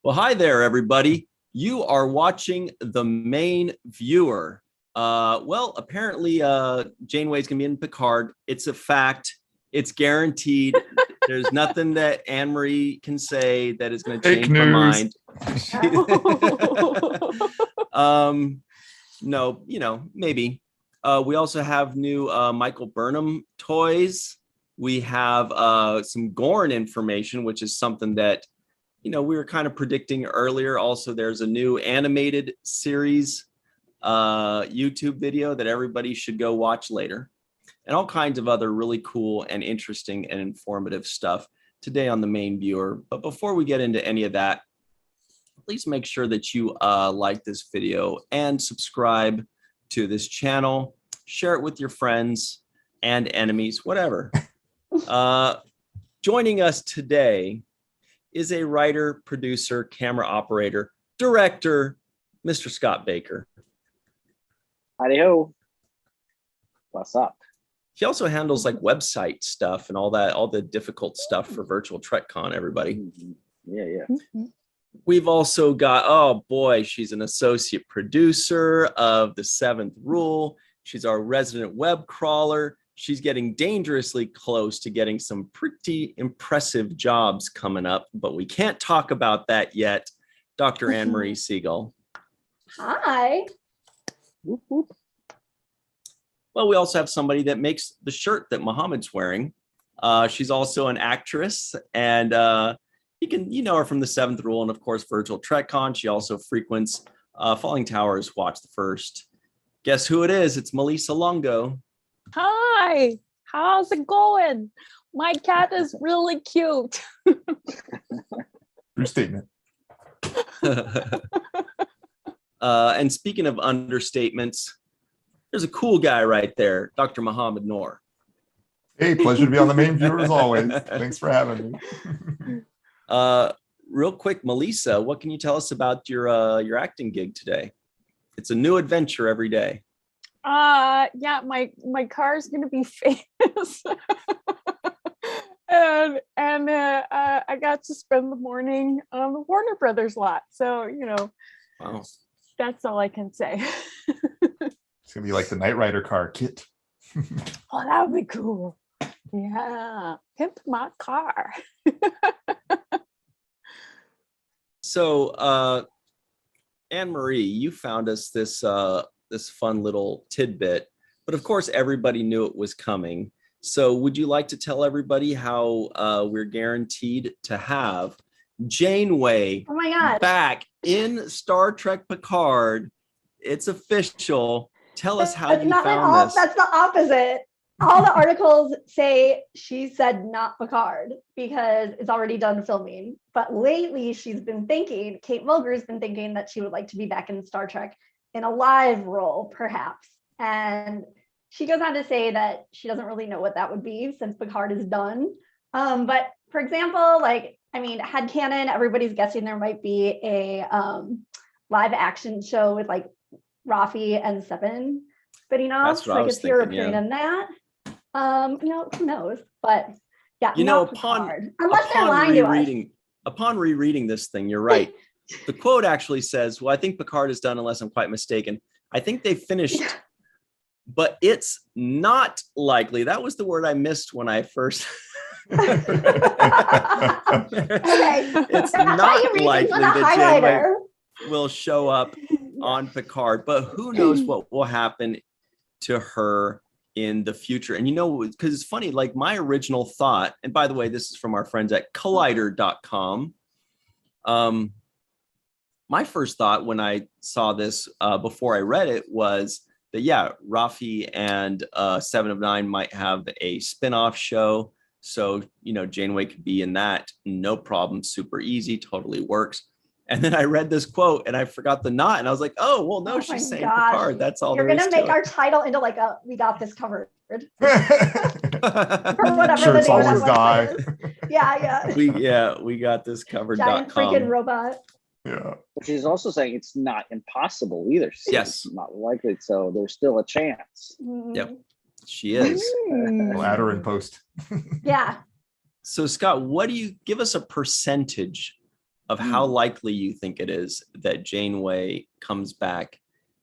Well, hi there, everybody. You are watching The Main Viewer. Apparently, Janeway's going to be in Picard. It's a fact. It's guaranteed. There's nothing that Anne-Marie can say that is going to change my mind. No, maybe. We also have new Michael Burnham toys. We have some Gorn information, which is something that we were kind of predicting earlier. Also, there's a new animated series YouTube video that everybody should go watch later, and all kinds of other really cool and interesting and informative stuff today on The Main Viewer. But before we get into any of that, please make sure that you like this video and subscribe to this channel. Share it with your friends and enemies, whatever. Joining us today is a writer, producer, camera operator, director, Mr. Scott Baker. Howdy-ho. What's up? He also handles like website stuff and all that, all the difficult stuff for Virtual TrekCon, everybody. Yeah. We've also got, oh boy, she's an associate producer of The Seventh Rule. She's our resident web crawler. She's getting dangerously close to getting some pretty impressive jobs coming up, but we can't talk about that yet. Dr. Anne-Marie Siegel. Hi. Whoop. Well, we also have somebody that makes the shirt that Muhammad's wearing. She's also an actress, and you know her from The Seventh Rule and, of course, Virtual TrekCon. She also frequents Falling Towers Watch the First. Guess who it is? It's Melissa Longo. Hi. How's it going? My cat is really cute. True statement. And speaking of understatements, there's a cool guy right there, Dr. Muhammad Noor. Hey, pleasure to be on The Main Viewer as always. Thanks for having me. Real quick, Melissa, what can you tell us about your acting gig today? It's a new adventure every day. Yeah, my car is gonna be famous. and I got to spend the morning on the Warner Brothers lot. So, Wow. That's all I can say. It's gonna be like the Knight Rider car kit. Oh, that would be cool. Yeah, pimp my car. So, Anne-Marie, you found us this fun little tidbit, but of course everybody knew it was coming. So would you like to tell everybody how we're guaranteed to have Janeway back in Star Trek Picard? It's official. Tell us how you found this. That's the opposite. All the articles say she said not Picard because it's already done filming. But lately she's been thinking, Kate Mulgrew's been thinking that she would like to be back in Star Trek in a live role, perhaps. And she goes on to say that she doesn't really know what that would be since Picard is done. But for example, headcanon, everybody's guessing there might be a live action show with like Rafi and Seven spinning off. That's what I was if you're thinking, appearing in that, who knows? But yeah, unless they're lying to us. Upon rereading this thing, you're right. The quote actually says, well, I think Picard is done unless I'm quite mistaken. I think they finished, but it's not likely. That was the word I missed when I first. Okay. It's not likely that Janeway will show up on Picard, but who knows what will happen to her in the future. And because it's funny, like my original thought, and by the way, this is from our friends at collider.com. My first thought when I saw this before I read it was that, yeah, Rafi and Seven of Nine might have a spinoff show. So, Janeway could be in that. No problem. Super easy. Totally works. And then I read this quote and I forgot the not. And I was like, oh, well, no, she's saying Picard. That's all. You're going to make our title into like we got this covered. Or whatever. Sure, it's always die. Yeah. We got this covered. Giant freaking robot. Yeah. But she's also saying it's not impossible either. Yes. It's not likely. So there's still a chance. Yep. She is. We'll add her in post. Yeah. So Scott, what do you give us a percentage of how likely you think it is that Janeway comes back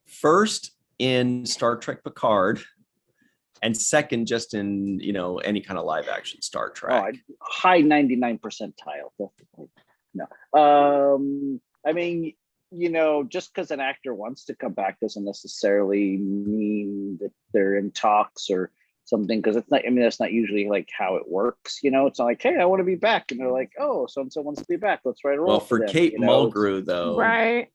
first in Star Trek Picard, and second just in any kind of live action Star Trek. High 99 percentile, definitely. No, I mean, just because an actor wants to come back doesn't necessarily mean that they're in talks or something, because it's not, I mean, that's not usually like how it works. It's not like, hey, I want to be back, and they're like, oh, so and so wants to be back, let's write a role. Well, for them, Kate Mulgrew though, Right.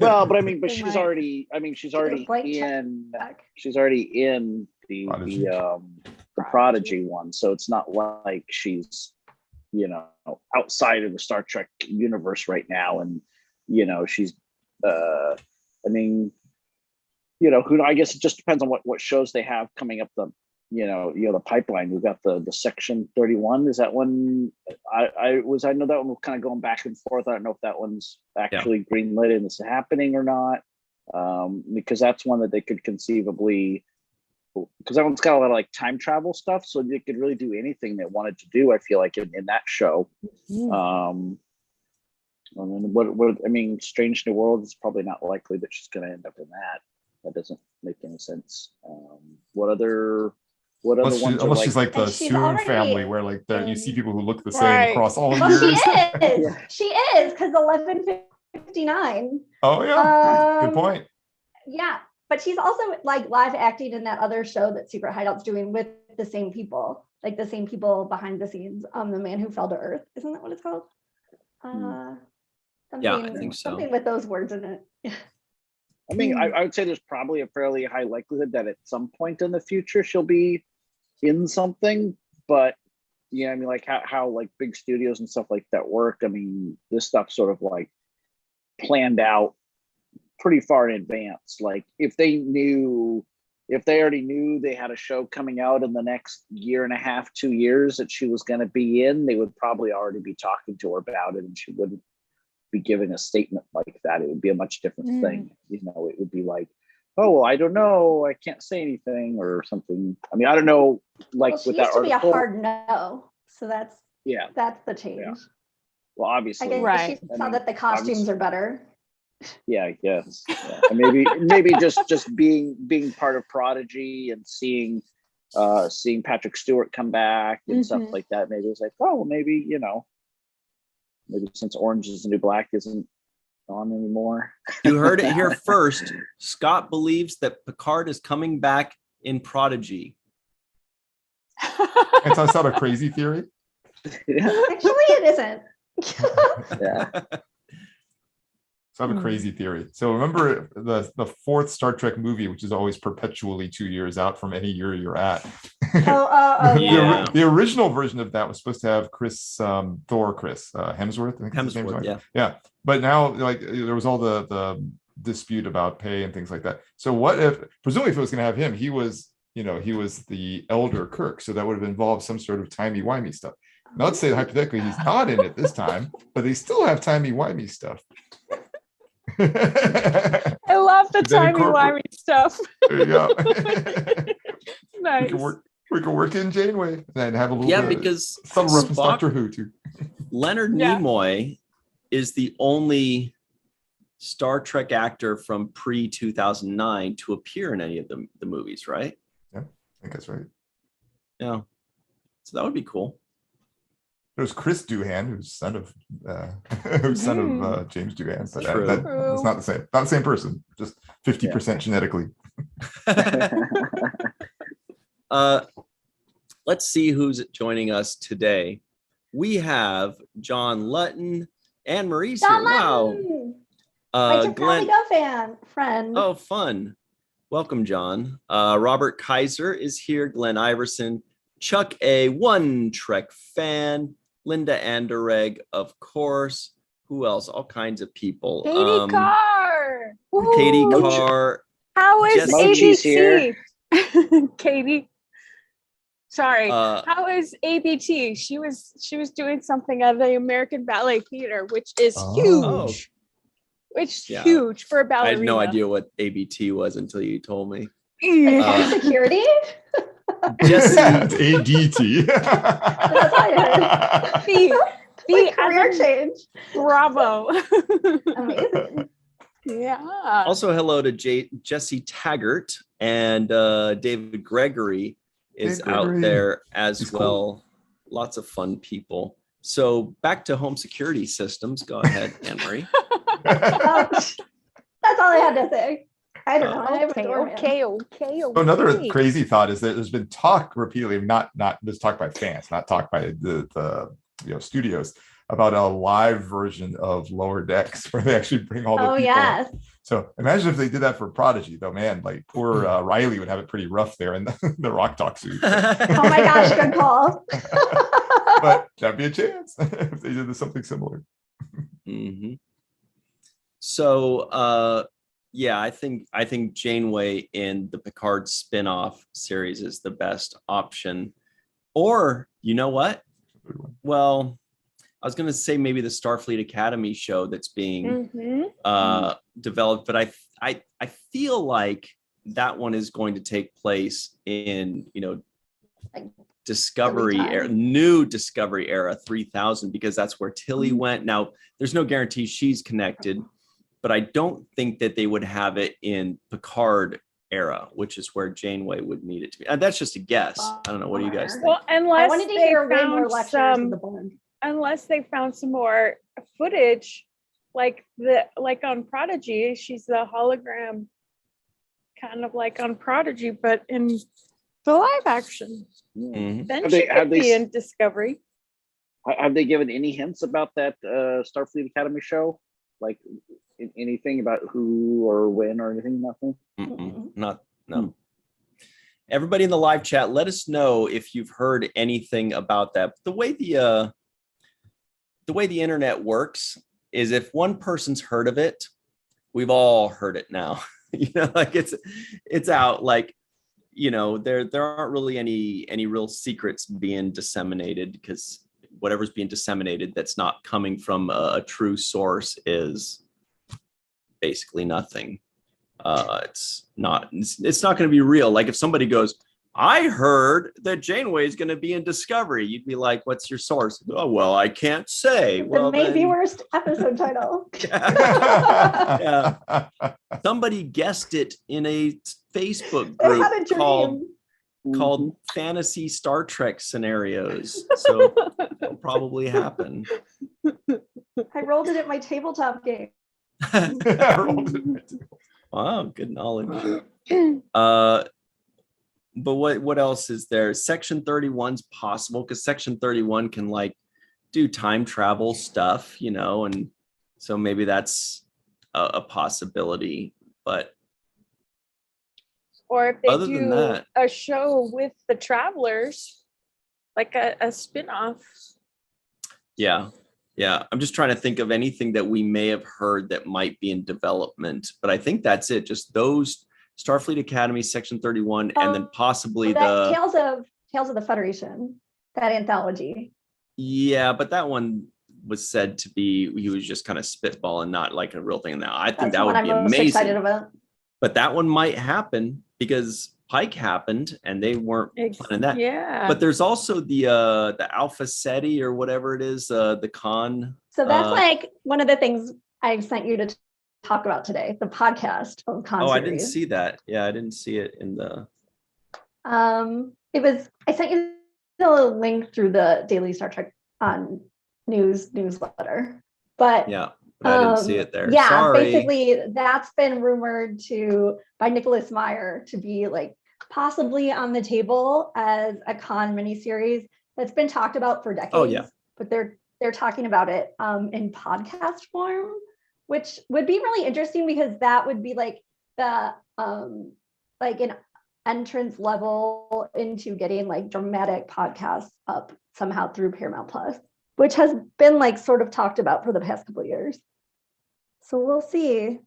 well, but I mean, but They she's might. already, I mean, she's already Blank in, check. she's already in the Prodigy. the Prodigy one, so it's not like she's outside of the Star Trek universe right now, and she's I mean, who, I guess it just depends on what shows they have coming up the the pipeline. We've got the Section 31. Is that one? I know that one was kind of going back and forth. I don't know if that one's actually greenlit and it's happening or not, because that's one that they could conceivably, because that one's got a lot of like time travel stuff, so they could really do anything they wanted to do, I feel like, in that show. And then what I mean, Strange New World is probably not likely that she's going to end up in that. That doesn't make any sense. What other ones? Unless she's like the And she's Soon already family, where like you in- see people who look the same Right. across all Well, years. she is, because 1159. Oh yeah, good Um, point. Yeah, but she's also like live acting in that other show that Secret Hideout's doing with the same people, like the same people behind the scenes. The Man Who Fell to Earth, isn't that what it's called? Yeah, I think so. Something with those words in it. I mean, I would say there's probably a fairly high likelihood that at some point in the future she'll be in something, but I mean, like how like big studios and stuff like that work. I mean, this stuff's sort of like planned out pretty far in advance. Like if they already knew they had a show coming out in the next year and a half, 2 years that she was going to be in, they would probably already be talking to her about it, and she wouldn't be giving a statement like that. It would be a much different thing. It would be like, oh, well, I don't know, I can't say anything or something. I mean, I don't know, like She with used that to be a article. hard no, so that's the change. Yeah. Well, obviously, I guess Right. she saw that the costumes are better. yeah, I guess. Yeah. And maybe just being part of Prodigy and seeing Patrick Stewart come back and stuff like that. Maybe it's like, oh, well, maybe maybe since Orange is the New Black isn't on anymore. You heard it here first. Scott believes that Picard is coming back in Prodigy. It's not a crazy theory. Yeah. Actually, it isn't. Yeah. So I have a crazy theory. So remember the fourth Star Trek movie, which is always perpetually 2 years out from any year you're at. Oh, Yeah. The original version of that was supposed to have Chris Hemsworth. I think his name's Hemsworth, right. yeah. Yeah. But now, like, there was all the dispute about pay and things like that. So what if, presumably if it was going to have him, he was the elder Kirk. So that would have involved some sort of timey-wimey stuff. Now let's say hypothetically he's not in it this time, but they still have timey-wimey stuff. I love the Then timey-wimey stuff. There you go. Nice. We can work in Janeway and have a little bit because of subtle reference to Spock, Doctor Who too. Leonard Yeah. Nimoy is the only Star Trek actor from pre-2009 to appear in any of the movies, right? I think that's right. Yeah. So that would be cool. There's Chris Doohan, who's son of James Doohan, but True. it's not the same. Not the same person. Just 50% genetically. Let's see who's joining us today. We have John Lutton and Maurice here. Wow. My Glenn. Go friend. Oh, fun. Welcome, John. Robert Kaiser is here. Glenn Iverson. Chuck A. One Trek fan. Linda Anderegg, of course. Who else? All kinds of people. Katie Carr. Katie Woo. Carr. How is Mochi's ABC? here. Katie. Sorry. Uh, How is ABT? She was doing something at the American Ballet Theater, which is Oh. huge. Which is Yeah. huge for a I ballerina. had no idea what ABT was until you told me. Like Uh, security? Jesse, It's ADT. That's what I heard. See, See, Like career change. bravo. Amazing. Yeah. Also, hello to Jesse Taggart and David Gregory is Hey, out Gregory. there as He's well. cool. Lots of fun people. So back to home security systems. Go ahead, Anne-Marie. That's all I had to say. I don't know. I have a Okay, doorman. okay. Another crazy thought is that there's been talk repeatedly, not this talk by fans, not talk by the studios, about a live version of Lower Decks where they actually bring all the Oh people. yes. So imagine if they did that for Prodigy, though, man, like poor Riley would have it pretty rough there in the Rock Talk suit. Oh my gosh, good call. But that'd be a chance if they did something similar. Mhm. So yeah, I think Janeway in the Picard spin-off series is the best option. Or you know what? Well, I was going to say maybe the Starfleet Academy show that's being developed, but I feel like that one is going to take place in Like Discovery Tilly era, time. new Discovery era 3000, because that's where Tilly went. Now, there's no guarantee she's connected, but I don't think that they would have it in Picard era, which is where Janeway would need it to be. And that's just a guess. I don't know. What do you guys think? Well, I unless wanted to they hear way more found lectures of the Bond. unless they found some more footage, like on Prodigy, she's the hologram, kind of like on Prodigy, but in the live action. Mhm. Then Have she they- could have they be s- in Discovery. Have they given any hints about that Starfleet Academy show? Like anything about who or when or anything? Nothing. No. Everybody in the live chat, let us know if you've heard anything about that. The way the internet works is if one person's heard of it, we've all heard it now. Like it's out. Like, there aren't really any real secrets being disseminated, because whatever's being disseminated that's not coming from a true source is basically nothing. It's not going to be real. Like if somebody goes, I heard that Janeway is going to be in Discovery, you'd be like, what's your source? Oh, well, I can't say. Well, The maybe then- worst episode title. Yeah. Somebody guessed it in a Facebook They had a group dream. called Fantasy Star Trek Scenarios. So it'll probably happen. I rolled it at my tabletop game. Wow, good knowledge. But what else is there? Section 31's possible, because Section 31 can like do time travel stuff, and so maybe that's a possibility. But Or if they Other than do that- a show with the Travelers, like a spin-off. yeah, I'm just trying to think of anything that we may have heard that might be in development. But I think that's it. Just those Starfleet Academy, Section 31, and then possibly That the Tales of the Federation, that anthology. yeah, but that one was said to be, he was just kind of spitballing, not like a real thing. Now I think That's that the one would be I'm most excited amazing. about. But that one might happen because Pike happened and they weren't planning that. Yeah. But there's also the Alpha Ceti or whatever it is, the con. So that's like one of the things I sent you to talk about today, the podcast of Con Oh, I series. didn't see that. Yeah, I didn't see it in the. I sent you the link through the Daily Star Trek newsletter. But Yeah, but I didn't see it there. Yeah, Sorry. basically that's been rumored by Nicholas Meyer to be like possibly on the table as a con miniseries that's been talked about for decades. Oh, yeah. But they're talking about it in podcast form, which would be really interesting because that would be like the like an entrance level into getting like dramatic podcasts up somehow through Paramount Plus, which has been like sort of talked about for the past couple of years. So we'll see.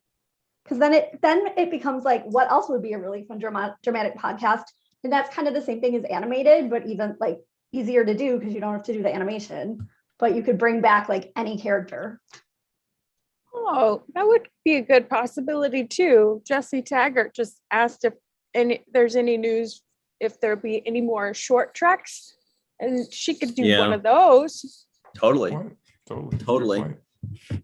Because then it becomes like, what else would be a really fun dramatic podcast? And that's kind of the same thing as animated, but even like easier to do because you don't have to do the animation. But you could bring back like any character. Oh, that would be a good possibility too. Jesse Taggart just asked if there's any news, if there'll be any more short treks, and she could do Yeah. one of those. Totally. Totally. Totally. Good point.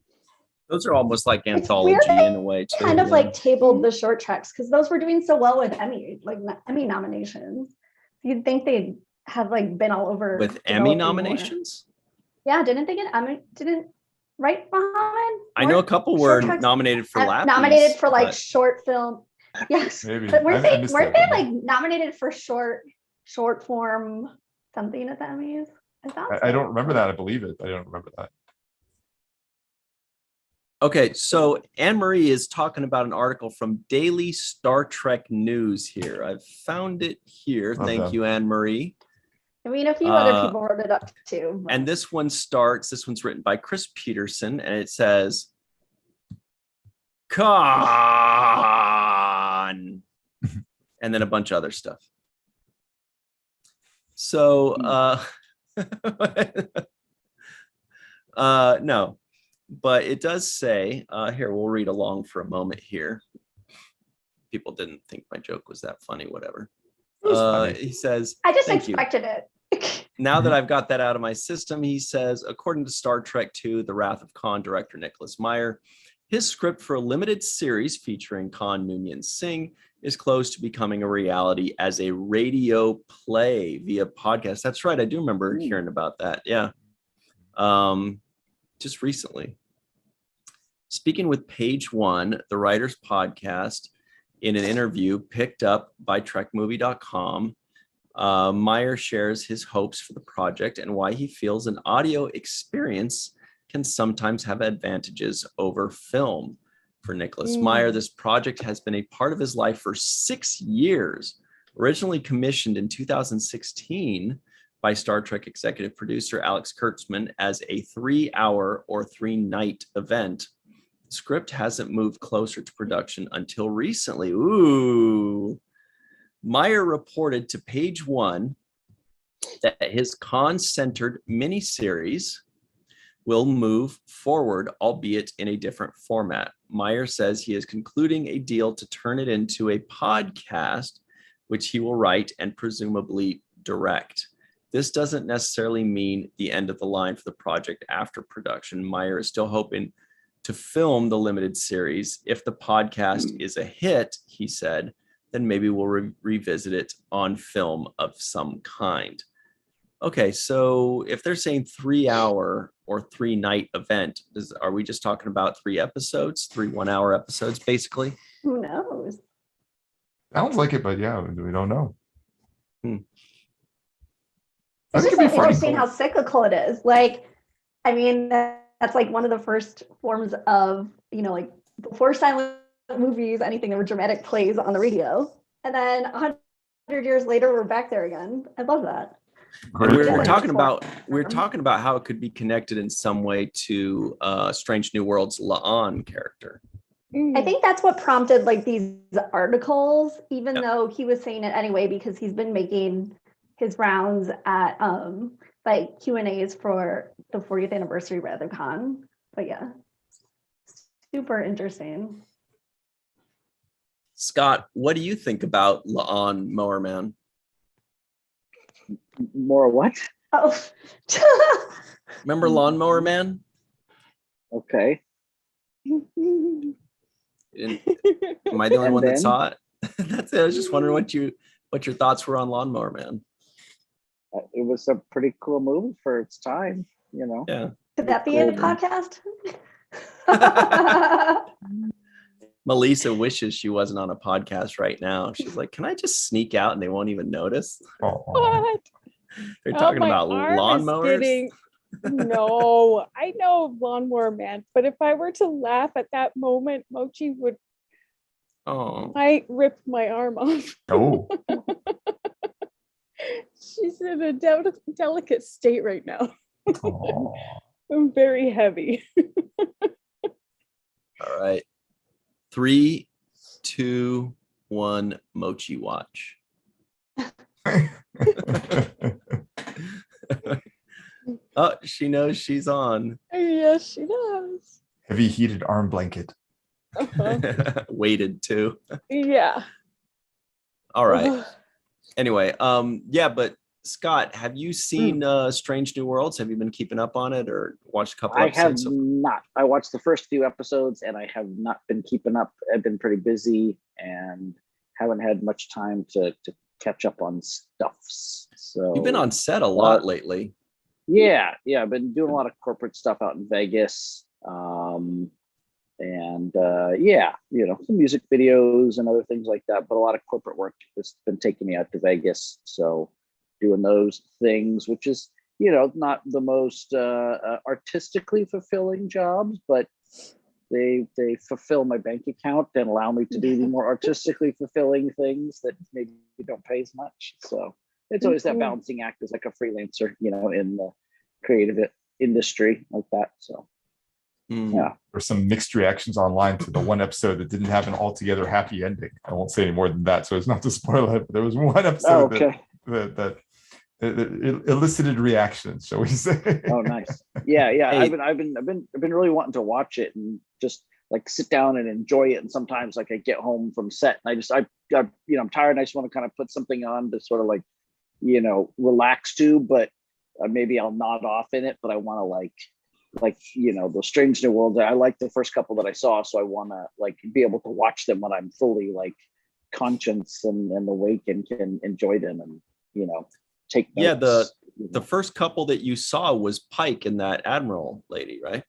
Those are almost like It's anthology weird they in a way too. kind of yeah. like tabled the short treks because those were doing so well with Emmy nominations. You'd think they'd have like been all over with Emmy developing more. nominations. Yeah, didn't they get Emmy? Didn't right behind? I know a couple were Short treks- nominated for LLAPy. nominated for like short film. Yes, Maybe. but weren't I they missed weren't that, they but like nominated for short form something at the Emmys? I thought I so. don't remember that. I believe it. I don't remember that. Okay, so Anne Marie is talking about an article from Daily Star Trek News here. I've found it here. Love Thank them. you, Anne Marie. I mean, a few other people wrote it up too. but- And this one's written by Chris Peterson, and it says, Con, and then a bunch of other stuff. So, no, but it does say, here, we'll read along for a moment here. People didn't think my joke was that funny, whatever. It was funny. He says, I just thank you. expected it. Now that I've got that out of my system, he says, according to Star Trek II, The Wrath of Khan director Nicholas Meyer, his script for a limited series featuring Khan Noonien Singh is close to becoming a reality as a radio play via podcast. That's right. I do remember hearing about that. Yeah. Just recently. Speaking with Page One, the writer's podcast, in an interview picked up by trekmovie.com, Meyer shares his hopes for the project and why he feels an audio experience can sometimes have advantages over film. For Nicholas Meyer, this project has been a part of his life for 6 years. Originally commissioned in 2016 by Star Trek executive producer Alex Kurtzman as a 3-hour or 3-night event, the script hasn't moved closer to production until recently. Ooh. Meyer reported to Page One that his Khan-centered miniseries will move forward, albeit in a different format. Meyer says he is concluding a deal to turn it into a podcast, which he will write and presumably direct. This doesn't necessarily mean the end of the line for the project after production. Meyer is still hoping to film the limited series. If the podcast is a hit, he said, then maybe we'll revisit it on film of some kind. Okay, so if they're saying 3-hour or 3-night event, are we just talking about 3 episodes, 3 1-hour episodes, basically? Who knows? Sounds like it, but yeah, we don't know. I It's think just it'd be funny. interesting how cyclical it is. Like, I mean, that's like one of the first forms of, like before silent movies, anything, there were dramatic plays on the radio. And then 100 years later, we're back there again. I love that. And we're Different talking form. about how it could be connected in some way to Strange New World's La'an character. I think that's what prompted like these articles, even though he was saying it anyway, because he's been making his rounds at like Q&As for the 40th anniversary Wrath of Khan. But yeah, super interesting. Scott, what do you think about La'an Mowerman? More what? Oh, Remember Lawnmower Man? Okay. Am I the only And one that then? saw it? That's it. I was just wondering what your thoughts were on Lawnmower Man. It was a pretty cool movie for its time, Yeah. could that be in a Cool. podcast? Melissa wishes she wasn't on a podcast right now. She's like, can I just sneak out and they won't even notice? Oh, What? They're Oh, talking my about arm is lawnmowers. getting- No, I know Lawnmower Man, but if I were to laugh at that moment, Mochi might rip my arm off. oh. She's in a delicate state right now. Oh. I'm very heavy. All right. 3, 2, 1, Mochi watch. Oh, she knows she's on. Yes, she does. Heavy heated arm blanket. Uh-huh. Weighted too. Yeah. All right. Anyway, yeah, but Scott, have you seen Strange New Worlds? Have you been keeping up on it or watched a couple I have episodes? not. I watched the first few episodes and I have not been keeping up. I've been pretty busy and haven't had much time to catch up on stuffs. So You've been on set a lot lately. Yeah. I've been doing a lot of corporate stuff out in Vegas. Some music videos and other things like that, but a lot of corporate work has been taking me out to Vegas. So doing those things, which is, not the most artistically fulfilling jobs, but they fulfill my bank account and allow me to do the more artistically fulfilling things that maybe don't pay as much. So it's always that balancing act as like a freelancer, in the creative industry like that. So yeah. There's some mixed reactions online to the one episode that didn't have an altogether happy ending. I won't say any more than that, so it's not to spoil it. But there was one episode that elicited reactions, shall we say? Oh, nice. Yeah. Hey. I've been really wanting to watch it and just like sit down and enjoy it. And sometimes like I get home from set and I'm tired and I just want to kind of put something on to sort of like, relax to, but maybe I'll nod off in it, but I want to like the Strange New World. I like the first couple that I saw, so I want to like be able to watch them when I'm fully like conscious and awake and can enjoy them and take notes. Yeah, the first couple that you saw was Pike and that Admiral lady, right?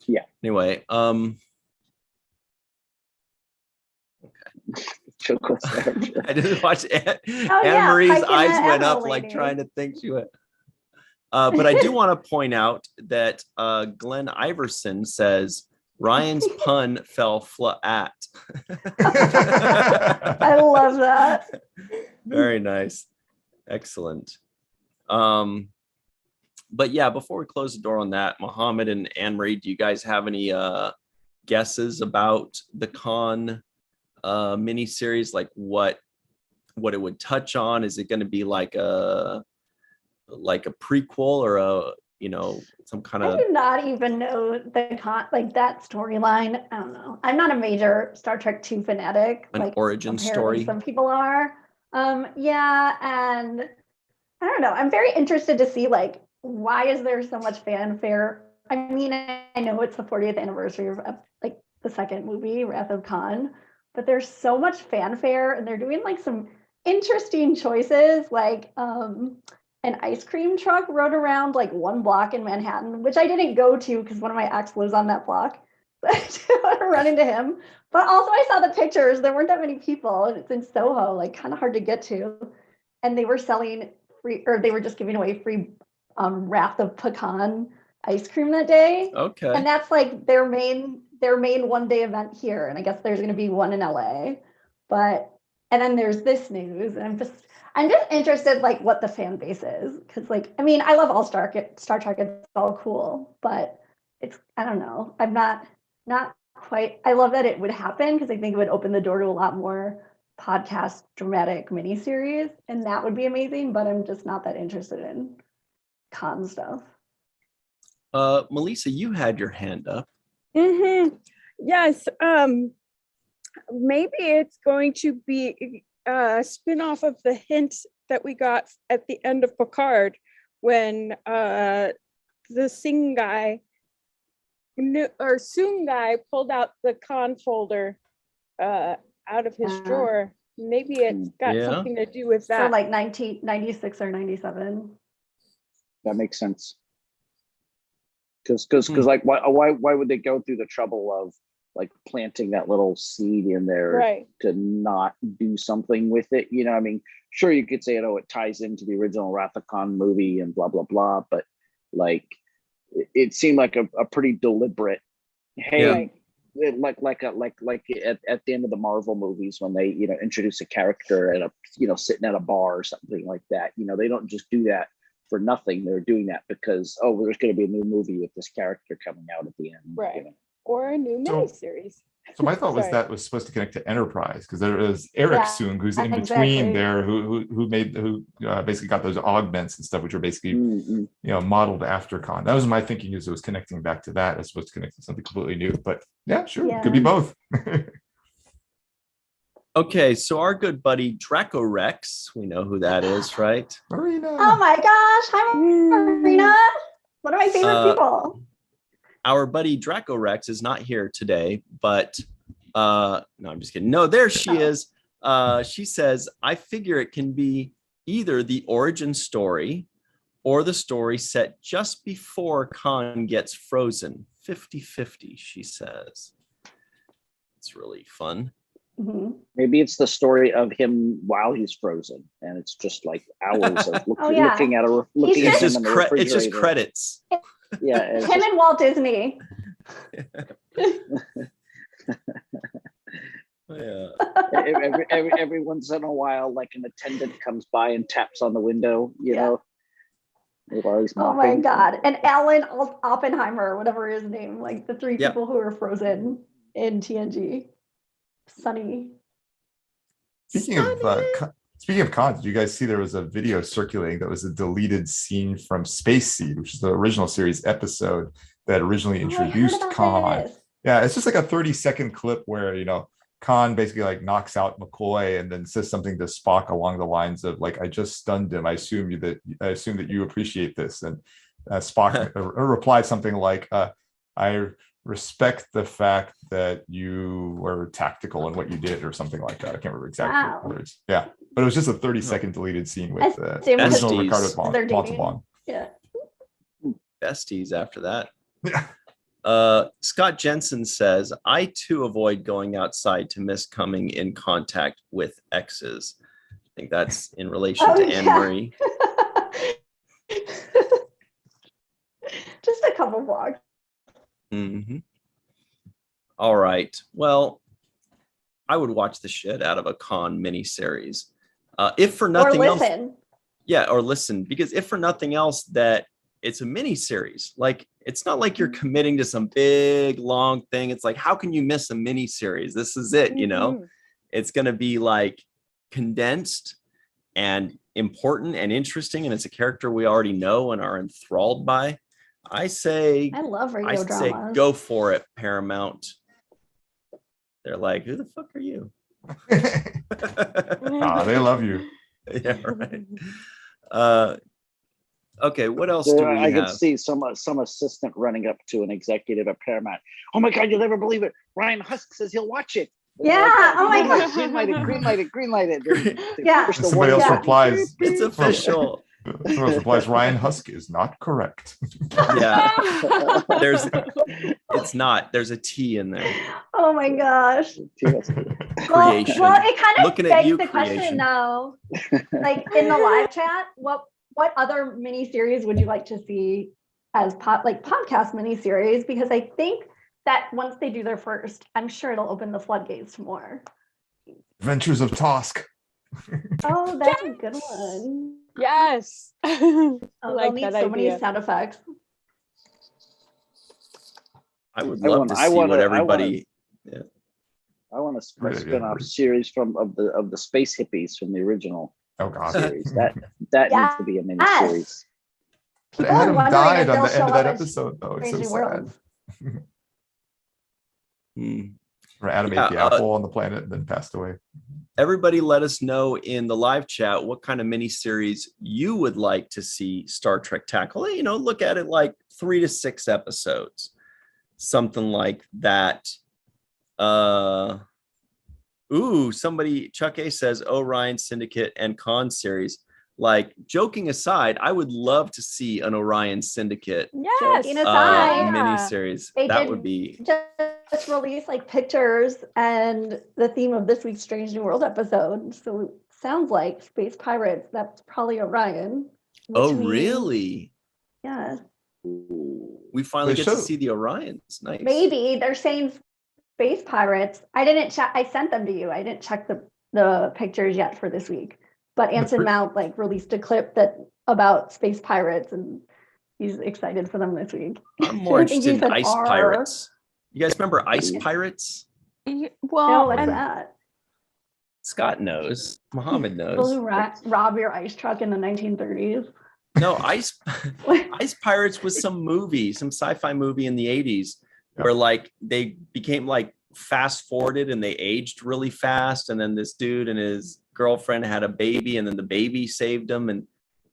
Yeah. Anyway, okay. I didn't watch Anne Marie's eyes went up like trying to think she went. But I do want to point out that Glenn Iverson says Ryan's pun fell flat. I love that. Very nice. Excellent. But yeah, before we close the door on that, Mohammed and Anne Marie, do you guys have any guesses about the Con miniseries? Like what it would touch on? Is it going to be like a prequel or some kind of... I do not even know that storyline. I don't know. I'm not a major Star Trek II fanatic. An origin story. Some people are. Yeah, and I don't know. I'm very interested to see like why is there so much fanfare? I mean, I know it's the 40th anniversary of like the second movie, Wrath of Khan, but there's so much fanfare and they're doing like some interesting choices, like an ice cream truck rode around like one block in Manhattan, which I didn't go to because one of my ex lives on that block. So I didn't want to run into him. But also I saw the pictures. There weren't that many people. And it's in Soho, like kind of hard to get to. And they were selling free, or they were just giving away free Wrath of Pecan ice cream that day. Okay. And that's like their main one day event here. And I guess there's going to be one in LA. And then there's this news. And I'm just interested like what the fan base is. Cause like, I mean, I love all Star Trek, it's all cool, but I don't know. I'm not quite, I love that it would happen because I think it would open the door to a lot more podcast dramatic miniseries and that would be amazing, but I'm just not that interested in con stuff. Melissa, you had your hand up. Mm-hmm. Yes. Maybe it's going to be a spin-off of the hint that we got at the end of Picard when the Soong guy pulled out the con folder out of his drawer. Maybe it's got something to do with that. So like 1996 or 97. That makes sense. Because like why would they go through the trouble of like planting that little seed in there to not do something with it? I mean, sure you could say it ties into the original Wrath of Khan movie and blah blah blah, but like it seemed like a pretty deliberate. Hey, like at the end of the Marvel movies when they introduce a character at a sitting at a bar or something like that. They don't just do that for nothing. They're doing that because there's going to be a new movie with this character coming out at the end, right? Or a new miniseries. So my thought was that was supposed to connect to Enterprise because there is Eric Soong who's in between there who basically got those augments and stuff which are basically modeled after Khan. That was my thinking, is it was connecting back to that as opposed to connecting to something completely new. But yeah, sure, could be both. Okay, so our good buddy Draco Rex, we know who that is, right? Marina. Oh my gosh. Hi, Marina. One of my favorite people. Our buddy Draco Rex is not here today, but no, I'm just kidding. No, there she is. She says, I figure it can be either the origin story or the story set just before Khan gets frozen. 50-50, she says. It's really fun. Mhm. Maybe it's the story of him while he's frozen, and it's just like hours of yeah. looking at a looking It's at him just in the it's just refrigerator. credits. Yeah, it's Him just- and Walt Disney. Yeah. every once in a while, like an attendant comes by and taps on the window, you know. While he's Oh my mopping. God. And Alan Oppenheimer, whatever his name, like the three Yeah. people who were frozen in TNG. Sunny. Speaking of Khan, did you guys see there was a video circulating that was a deleted scene from Space Seed, which is the original series episode that originally introduced Khan. Yeah, it's just like a 30-second clip where, you know, Khan basically like knocks out McCoy and then says something to Spock along the lines of like, I just stunned him. I assume that you appreciate this. And Spock replied something like, I respect the fact that you were tactical in what you did, or something like that. I can't remember exactly the words. Yeah, but it was just a 30-second deleted scene with original Ricardo Montalban. Yeah. Besties after that. Yeah. Scott Jensen says, I too avoid going outside to miss coming in contact with exes. I think that's in relation to Anne Marie. Just a couple blocks. Mm-hmm. All right. Well, I would watch the shit out of a Khan miniseries. If for nothing else. Yeah, or listen, because if for nothing else, that it's a miniseries. Like, it's not like you're committing to some big long thing. It's like, how can you miss a miniseries? This is it, you know? It's going to be like condensed and important and interesting, and it's a character we already know and are enthralled by. I love radio say dramas. go for it, Paramount. They're like, who the fuck are you? They love you. Yeah, right. Okay, what else do we I have? could see some assistant running up to an executive at Paramount. Oh my God, you'll never believe it. Ryan Husk says he'll watch it. Yeah. Oh my God. Green light it. Yeah. Somebody else replies. It's official. Somebody else replies, Ryan Husk is not correct. Yeah. It's not. There's a T in there. Oh my gosh. Creation. Well, it kind of Looking at begs you, the creation. question though. Like in the live chat, what other miniseries would you like to see as podcast miniseries? Because I think that once they do their first, I'm sure it'll open the floodgates to more. Adventures of Tosk. Oh, that's a good one. Yes. Oh, like they'll need that so many idea. sound effects. I would love to see what everybody. I want a spin-off series of the space hippies from the original Oh God. series. That needs to be a miniseries. But People are Adam wondering died if on they'll the end of show that up as episode, though. It's so Strange New sad. Worlds. Or Adam ate the apple on the planet and then passed away. Everybody let us know in the live chat what kind of miniseries you would like to see Star Trek tackle. You know, look at it like 3 to 6 episodes, something like that. Somebody, Chuck A says, Orion Syndicate and Khan series. Like, joking aside, I would love to see an Orion Syndicate Yes. Joking aside, miniseries. They That did would be just release like pictures and the theme of this week's Strange New World episode. So it sounds like space pirates. That's probably Orion. Oh, which means- really? Yeah. We finally They get to show- see the Orions. Nice. Maybe they're saying space pirates. I didn't check. I sent them to you. I didn't check the pictures yet for this week. But Anson Mount like released a clip about space pirates, and he's excited for them this week. I'm more I think he interested in said Ice R. Pirates. You guys remember Ice Pirates? No, Well, what's and that? Scott knows. Muhammad People knows. who rob your ice truck in the 1930s. No, Ice Pirates was some movie, some sci-fi movie in the 80s where like they became like fast forwarded and they aged really fast. And then this dude and his girlfriend had a baby, and then the baby saved him. And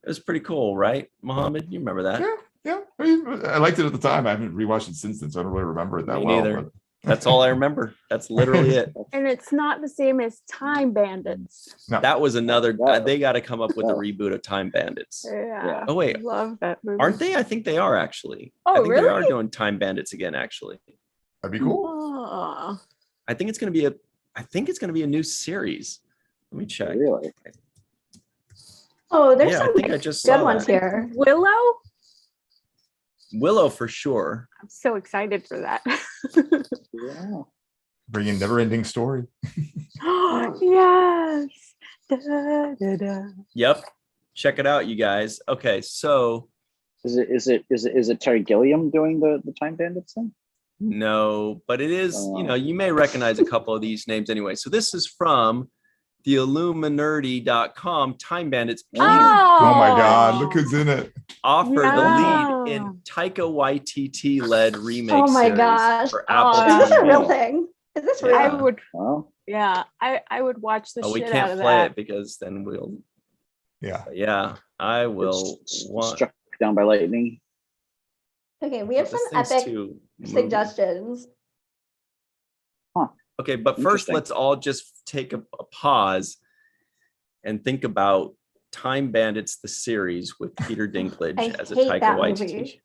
it was pretty cool, right, Mohammed? You remember that? Yeah. I mean, I liked it at the time. I haven't rewatched it since then, so I don't really remember it that Me well. neither. But... That's all I remember. That's literally it. And it's not the same as Time Bandits. No. That was another. They got to come up with a reboot of Time Bandits. Yeah. Oh wait, Love that movie. aren't they? I think they are actually. Oh, I think they are really? doing Time Bandits again. Actually, That'd be cool. Oh. I think it's going to be a. I think it's going to be a new series. Let me check. Really? Oh, there's Yeah, I some think I just good saw ones that. here. Willow? Willow for sure. I'm so excited for that. Yeah. Bringing never-ending story. Yes. Da, da, da. Yep. Check it out, you guys. Okay, so Is it Terry Gilliam doing the Time Bandits thing? no, but it is. You may recognize a couple of these names anyway. So this is from the Illuminerdi.com. Time Bandits. Peter Oh my God, look who's in it. offered the Yeah. lead in Taika Waititi led remake Oh my series gosh. for Oh, Apple Is this a TV. real thing? Is this real? I Yeah. would, Oh, yeah, I would watch the Oh, we shit out can't of play that. it because then we'll. Yeah. Yeah, I will. Want struck down by lightning. Okay, we have some this thing's epic too moving. suggestions. Okay, but first Interesting. let's all just take a pause and think about Time Bandits, the series with Peter Dinklage I as a hate Taika that Waititi. movie.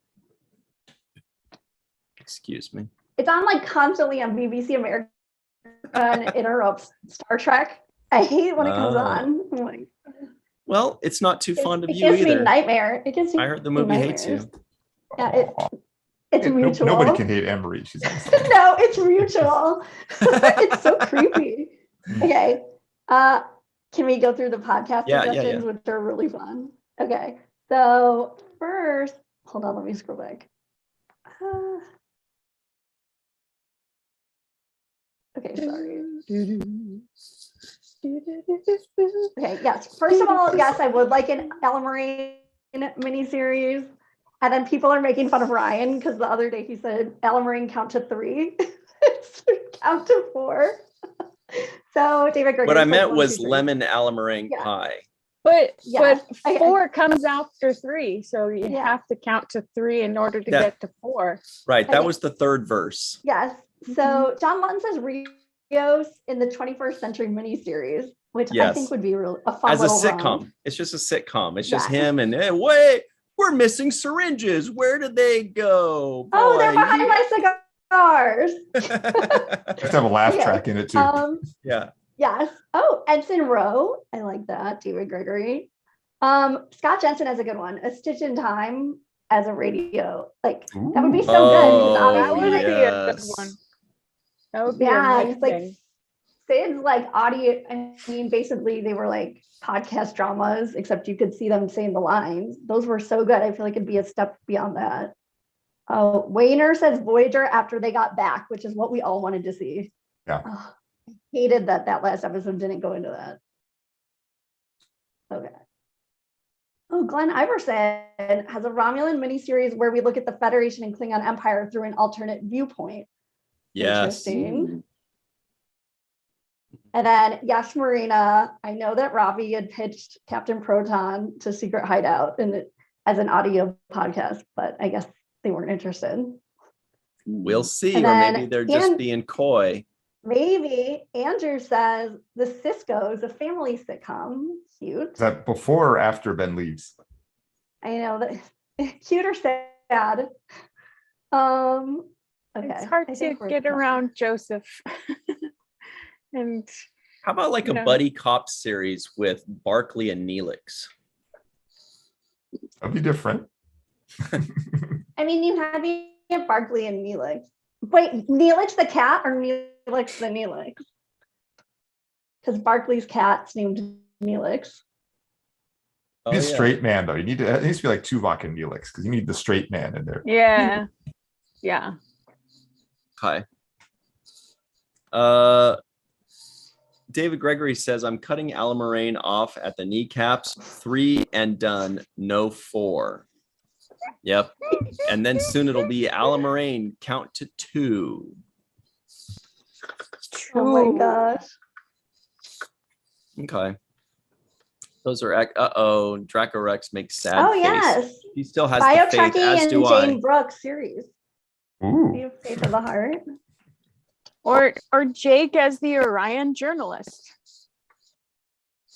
Excuse me. It's on like constantly on BBC America and it interrupts Star Trek. I hate it when it comes Oh. on. I'm like, Well, it's not too fond of it you gives me either. nightmare. It gives me I heard the movie hates you. nightmares. Yeah, it's No- mutual. nobody can hate Emery. She's awesome. No, it's mutual. It's so creepy. Okay. Can we go through the podcast Yeah, suggestions, which are really fun? Okay. So first, hold on, let me scroll back. Okay, sorry. Okay, yes. First of all, yes, I would like an Ella Moraine miniseries. And then people are making fun of Ryan because the other day he said Ella Moraine count to 3. Count to 4. So David Gregory. What I says meant 1, was 2, 3. lemon a la meringue Yeah. pie. But Yeah, I- 4 comes after 3, so you Yeah. have to count to 3 in order to Yeah. get to 4. Right, that Okay. was the third verse. Yes. So John Lutton says Rios in the 21st Century miniseries, which I Yes. think would be a fun As a little sitcom. run. It's just a sitcom. It's just Yeah. him and hey, wait, we're missing syringes. Where did they go? Oh, they're Boy, behind you- my cigars. Just have a laugh Okay. track in it too. Yeah. Yes. Oh, Ensign Rowe. I like that. David Gregory. Scott Jensen has a good one. A Stitch in Time as a radio. Like that would be so good. 'Cause Oh, That would obviously, be a good yes. one. That would be yeah, it's like amazing. Sid's like audio. I mean, basically they were like podcast dramas, except you could see them saying the lines. Those were so good. I feel like it'd be a step beyond that. Wayner says Voyager after they got back, which is what we all wanted to see. Yeah. I hated that last episode didn't go into that. Okay. Oh, Glenn Iverson has a Romulan miniseries where we look at the Federation and Klingon Empire through an alternate viewpoint. Yes. Interesting. And then Yash Marina, I know that Ravi had pitched Captain Proton to Secret Hideout as an audio podcast, but I guess they weren't interested. We'll see. And Or then maybe they're just Ian- being coy. Maybe Andrew says the Cisco's a family sitcom. Cute. Is that before or after Ben leaves? I know that cute or sad. Okay. It's hard I to think we're get done. around Joseph. And How about like a No. buddy cop series with Barkley and Neelix? That'd be different. I mean, you have Barkley and Neelix. Wait, Neelix the cat or Neelix the Neelix? Because Barkley's cat's named Neelix. Oh, You need a yeah. straight man though. It needs to be like Tuvok and Neelix because you need the straight man in there. yeah. Yeah. Hi. David Gregory says, I'm cutting Ella Moraine off at the kneecaps. 3 and done. No 4. Yep. And then soon it'll be Ella Moraine count to 2. Oh my gosh. Okay. Those are Draco Rex makes sad Oh face. yes. He still has the Bio faith, Trekkie as and do I. Jane Brooks series. Do Ooh. you have faith of the heart? Or Jake as the Orion journalist.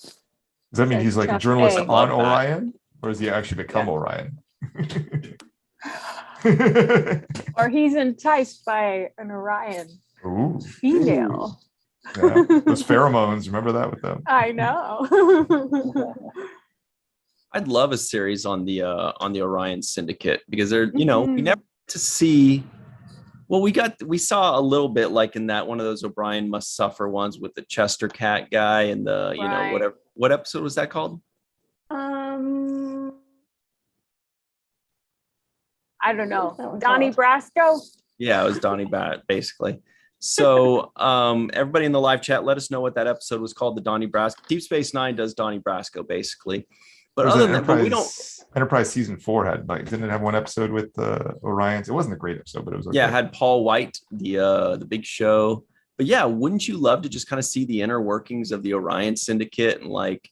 Does that mean Says he's like a Chuck journalist A. on Love that. Orion? Or does he actually become Yeah. Orion? Or he's enticed by an Orion Ooh. female. Yeah. Those pheromones, remember that with them? I know. I'd love a series on the Orion Syndicate because they're, we Mhm. never get to see. Well, we saw a little bit like in that one of those O'Brien Must Suffer ones with the Chester Cat guy and the, Right. whatever. What episode was that called? I don't know. That one's Donnie called- Brasco. Yeah, it was Donnie Bat, basically. So everybody in the live chat, let us know what that episode was called. The Donnie Brasco. Deep Space Nine does Donnie Brasco, basically. But There was other an than that, but we don't. Enterprise season 4 had didn't it have one episode with Orions? It wasn't a great episode, but it was okay. Yeah, it had Paul White, the big show. But yeah, wouldn't you love to just kind of see the inner workings of the Orion Syndicate and like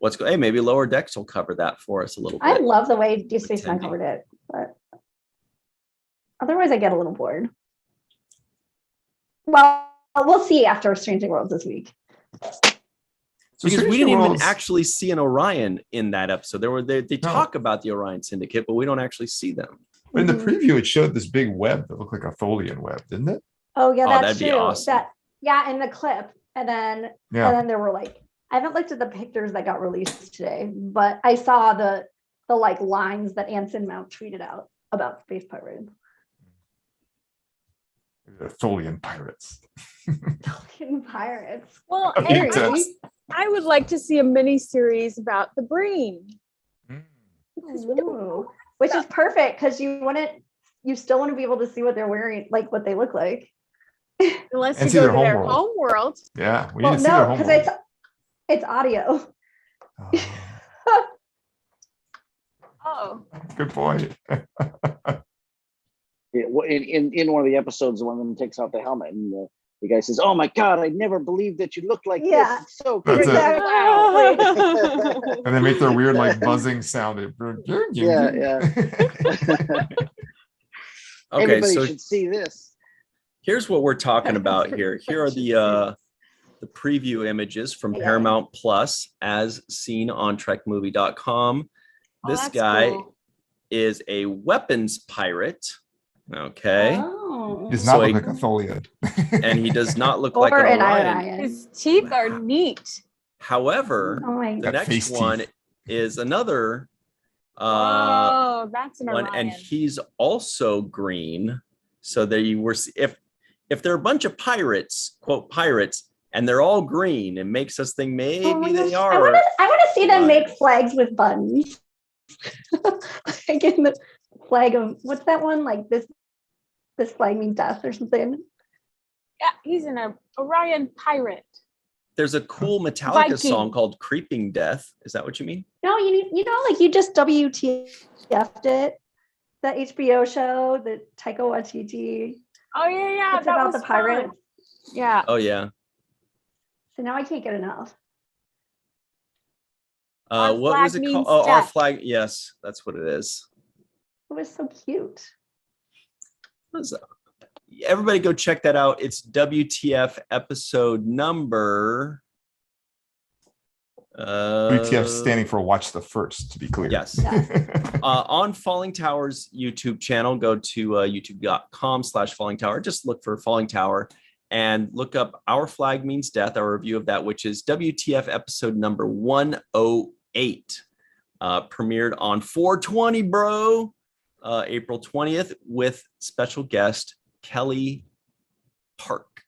what's going? Hey, maybe Lower Decks will cover that for us a little I bit. love the way Deep Space Nine Pretending. covered it, but otherwise I get a little bored. Well, we'll see after Stranger Worlds this week. So Because we Stranger didn't even Worlds- actually see an Orion in that episode. They talk about the Orion Syndicate, but we don't actually see them. But in the Mhm. preview, it showed this big web that looked like a Tholian web, didn't it? Oh yeah, Oh, that's that'd be true. awesome. In the clip, and then Yeah. there were like, I haven't looked at the pictures that got released today, but I saw the like lines that Anson Mount tweeted out about space pirates. The Tholian pirates. Fucking pirates. Well, I hate and that. I would like to see a mini series about the Breen. Mm. Because we don't Ooh, which is perfect because you still want to be able to see what they're wearing, like what they look like. unless And you see go their to their homeworld. home world. Yeah, we Well, need to see their no, because homeworld. it's audio. Oh, Good point. Yeah, in one of the episodes, one of them takes out the helmet, and the guy says, "Oh my God, I never believed that you looked like Yeah. this. It's so That's crazy." it. Wow. And they make their weird like buzzing sound. Yeah, yeah. Okay, Everybody so should see this. here's what we're talking about here. Here are the preview images from Yeah. Paramount Plus as seen on trekmovie.com. Oh, This that's guy cool. is a weapons pirate. Okay. Oh. Does So not he- look like a Tholian. And he does not look Or like an an Orion. Orion. His teeth are neat. However, Oh my the Got next face one teeth. is another Oh, that's an one, Orion. and he's also green. So there you were. If there are a bunch of pirates, quote pirates, and they're all green, it makes us think maybe Oh my they gosh. are. I want to see them Orion. make flags with buttons. Like in the flag of what's that one? Like this flag means death or something. Yeah, he's an Orion pirate. There's a cool Metallica Viking. song called "Creeping Death." Is that what you mean? No, you know, like you just WTF'd it. That HBO show, the Taika Waititi. Oh yeah, It's that about was the pirate. fun. Yeah. Oh yeah. So now I can't get enough. Our What flag was it means called? Oh, our death. flag. Yes, that's what it is. It was so cute. What is that? Everybody go check that out. It's WTF episode number. WTF standing for watch the first, to be clear. Yes. Yeah. On Falling Tower's YouTube channel, go to youtube.com/Falling Tower. Just look for Falling Tower and look up Our Flag Means Death, our review of that, which is WTF episode number 108. Premiered on 420, bro. April 20th with special guest Kelly Park.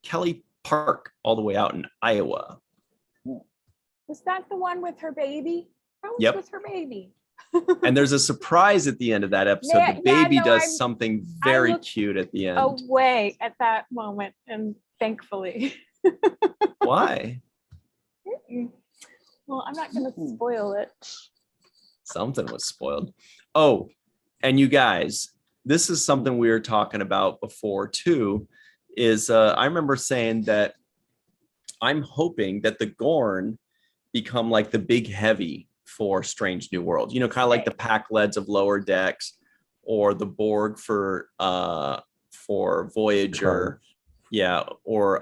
Kelly Park, all the way out in Iowa. Was that the one with her baby? That was Yep. with her baby. And there's a surprise at the end of that episode. Yeah, The baby yeah, no, does I'm- something I very looked cute at the end. Away at that moment, and thankfully. Why? Well, I'm not going to spoil it. Something was spoiled. Oh, and you guys, this is something we were talking about before too, is I remember saying that I'm hoping that the Gorn become like the big heavy for Strange New Worlds, you know, kind of like the Pac-Leds of Lower Decks, or the Borg for Voyager. Yeah, or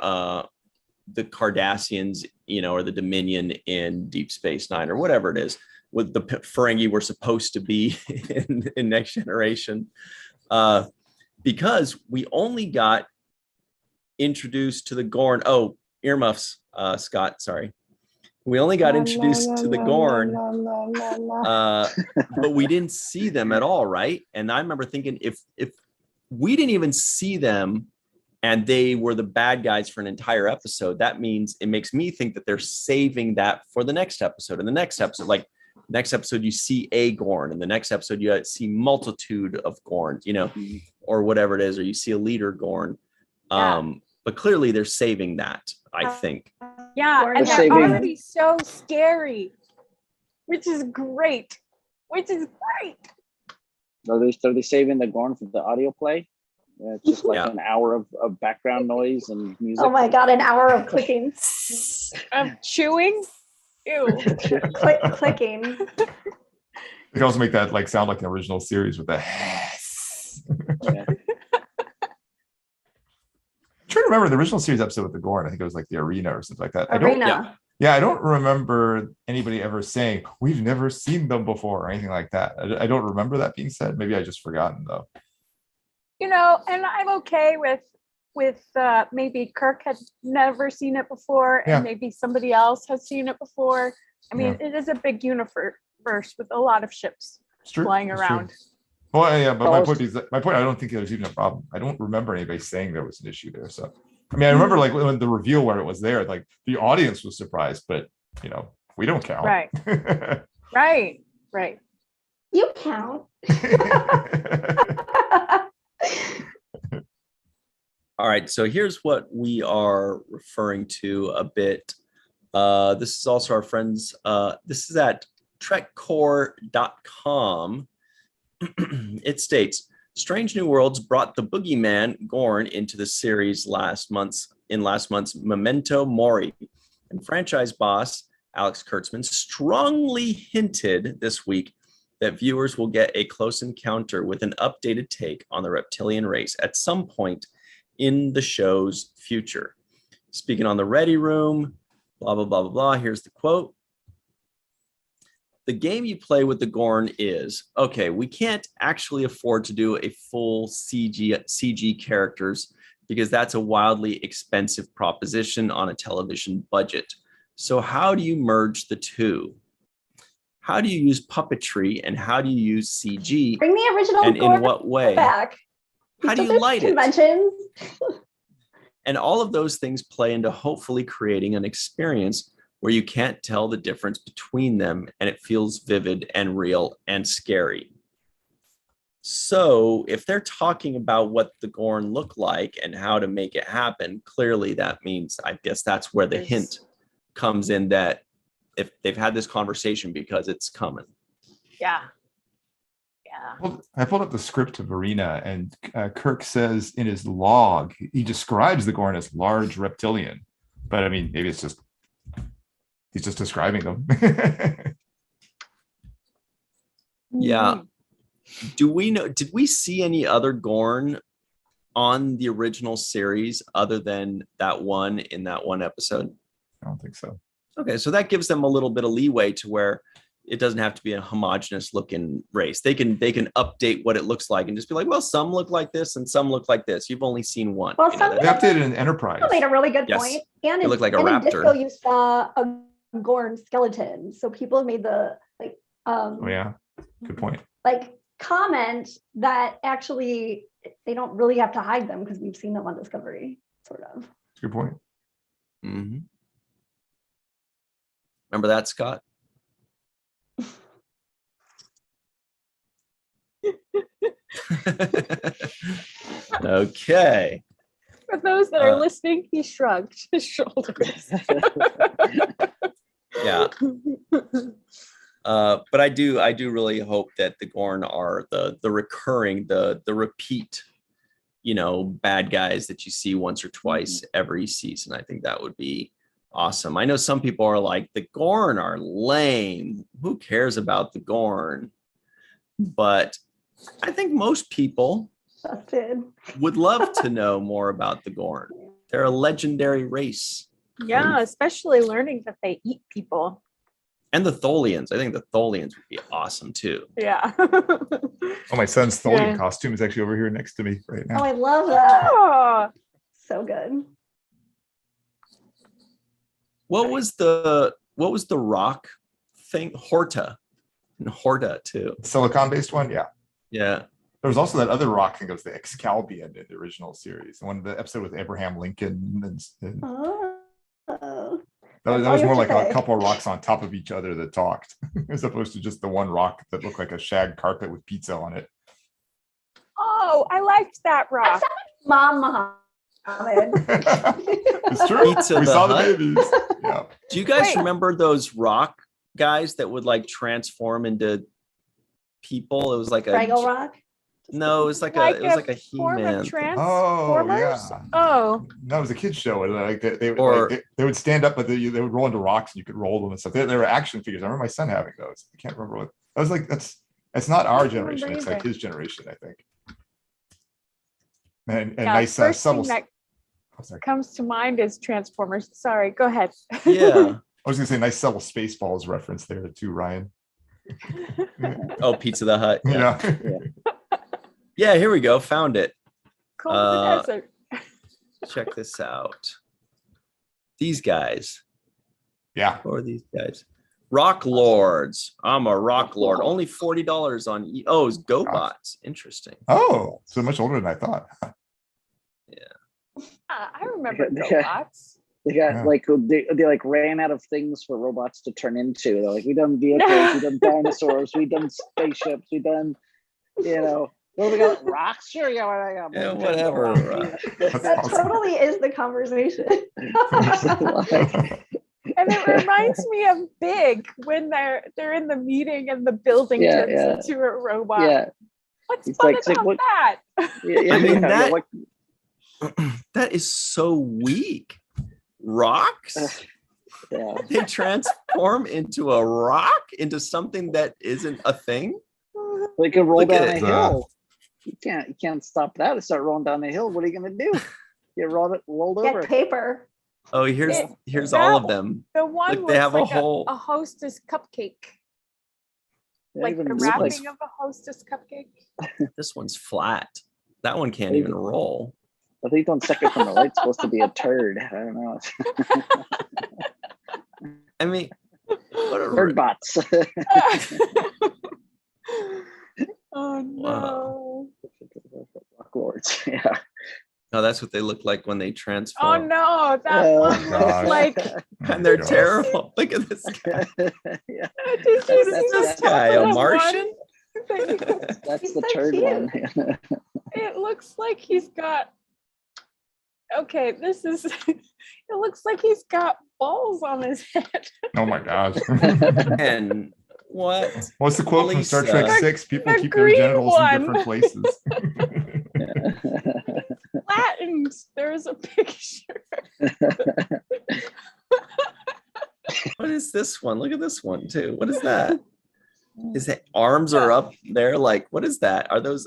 the Cardassians, you know, or the Dominion in Deep Space Nine, or whatever it is, with the Ferengi we're supposed to be in Next Generation. Because we only got introduced to the Gorn. Oh, earmuffs, Scott, sorry. We only got introduced to the Gorn, but we didn't see them at all, right? And I remember thinking, if we didn't even see them and they were the bad guys for an entire episode, that means it makes me think that they're saving that for the next episode. And the next episode, like next episode, you see a Gorn, and the next episode you see multitude of Gorns, you know, or whatever it is, or you see a leader Gorn. But clearly they're saving that, I think. Yeah, and they're saving- already so scary, which is great. Are they saving the Gorn for the audio play? It's just like an hour of background noise and music. Oh my god, an hour of clicking. Of chewing? Ew. Clicking. They can also make that like sound like an original series with the Yeah. I'm trying to remember the original series episode with the Gorn. I think it was like the arena or something like that. Arena. I don't remember anybody ever saying we've never seen them before or anything like that. I don't remember that being said. Maybe I just forgotten though. You know, and I'm okay with maybe Kirk had never seen it before, and maybe somebody else has seen it before. I mean, it is a big universe with a lot of ships flying around. Well, yeah, but my point, I don't think there's even a problem. I don't remember anybody saying there was an issue there. So, I mean, I remember like when the reveal where it was there, like the audience was surprised, but you know, we don't count. Right. Right. You count. All right, so here's what we are referring to a bit. This is also our friends. This is at trekcore.com. It states, Strange New Worlds brought the boogeyman Gorn into the series last month's Memento Mori. And franchise boss Alex Kurtzman strongly hinted this week that viewers will get a close encounter with an updated take on the reptilian race at some point in the show's future. Speaking on the Ready Room, blah, blah, blah, blah, blah. Here's the quote. The game you play with the Gorn is, okay, we can't actually afford to do a full CG characters because that's a wildly expensive proposition on a television budget. So how do you merge the two? How do you use puppetry and how do you use CG? Bring the original and Gorn in what way? back. How do you light it? Conventions. And all of those things play into hopefully creating an experience where you can't tell the difference between them and it feels vivid and real and scary. So if they're talking about what the Gorn look like and how to make it happen, clearly that means, I guess that's where the hint comes in, that if they've had this conversation because it's coming. Yeah. Well, I pulled up the script of Arena, and Kirk says in his log, he describes the Gorn as large reptilian. But I mean, maybe it's just, he's just describing them. Yeah. Do we know, did we see any other Gorn on the original series other than that one in that one episode? I don't think so. Okay, so that gives them a little bit of leeway to where it doesn't have to be a homogenous looking race. They can update what it looks like and just be like, well, some look like this and some look like this. You've only seen one. Well, You know, some They updated an Enterprise. You made a really good Yes. point. And It looked like a in raptor. Disco, you saw a Gorn skeleton. So people have made the Oh yeah, good point. comment that actually they don't really have to hide them because we've seen them on Discovery, sort of. Good point. Mhm. Remember that, Scott? Okay. For those that are listening, he shrugged his shoulders. Yeah. But I do really hope that the Gorn are the recurring, the repeat, bad guys that you see once or twice every season. I think that would be awesome. I know some people are like, the Gorn are lame. Who cares about the Gorn? But I think most people would love to know more about the Gorn. They're a legendary race. Yeah, especially learning that they eat people. And the Tholians. I think the Tholians would be awesome too. Yeah. Oh, my son's Tholian Yeah. costume is actually over here next to me right Oh, now. I love that. Oh, So good. What was the rock thing? Horta. And Horta too. Silicon-based one, yeah. Yeah. There was also that other rock thing that was the Excalbian in the original series. One of the episode with Abraham Lincoln. And Oh. that all was you more have like to a say. couple of rocks on top of each other that talked, as opposed to just the one rock that looked like a shag carpet with pizza on it. oh, I liked that rock. Mom Muhammad. It's true. Pizza We the saw the Hut? babies. Yeah. Do you guys Wait. remember those rock guys that would like transform into people? It was like Fraggle a Rock. no, it was like Like a it was like a form He-Man of thing. Transformers. yeah. Oh, That was a kid's show. And like they would Or- they would stand up, but they would roll into rocks and you could roll them and stuff. They were action figures. I remember my son having those. I can't remember what. I was like, that's not our don't generation. remember It's like either. his generation, I think. And yeah. nice First subtle. thing that Oh, sorry. comes to mind is Transformers. Sorry, go ahead. Yeah. I was gonna say nice subtle Spaceballs reference there too, Ryan. Oh, Pizza the Hut. Yeah. Yeah. Yeah, here we go. Found it. Cold in the desert. Check this out. These guys. Yeah. Who are these guys? Rock Lords. I'm a Rock Lord. Only $40 on it's GoBots. Interesting. Oh, so much older than I thought. I remember Yeah. robots. They got Yeah. like they like ran out of things for robots to turn into. They're like, we done vehicles, we done dinosaurs, we done spaceships, we done, what we got? Rocks? Sure, yeah, Yeah, whatever. That's That awesome. totally is the conversation. And it reminds me of Big when they're in the meeting and the building Yeah, turns yeah. into a robot. Yeah, What's It's fun like- it's like about what- that? yeah, I mean, yeah, that- like, That is so weak. Rocks? yeah. They transform into a rock? Into something that isn't a thing? They could roll Look at down a it. hill. You can't stop that and start rolling down the hill. What are you gonna do? Get rolled over. Get paper. Oh, here's It- all that- of them. The one Like, looks they have a like whole- a hostess cupcake. They Like even the look wrapping of a hostess cupcake. This one's flat. That one can't even roll. I think on second from the right's supposed to be a turd. I don't know. I mean, what a Turd bots. Oh no. Rock lords. Yeah. no, that's what they look like when they Oh transform. no, that Oh, one looks gosh. like And they're Oh, gosh. terrible. Look at this guy. Yeah, did you see That's- the that's- top Guy, of a the Martian? one? that's He's the so turd cute. one. It looks like he's got. Okay, this is. It looks like he's got balls on his head. Oh my gosh. And what? What's the quote from Star Trek Lisa. 6? People The keep their green genitals one. in different places. Flattened. There's a picture. What is this one? Look at this one too. What is that? His arms are up there. Like, what is that? Are those?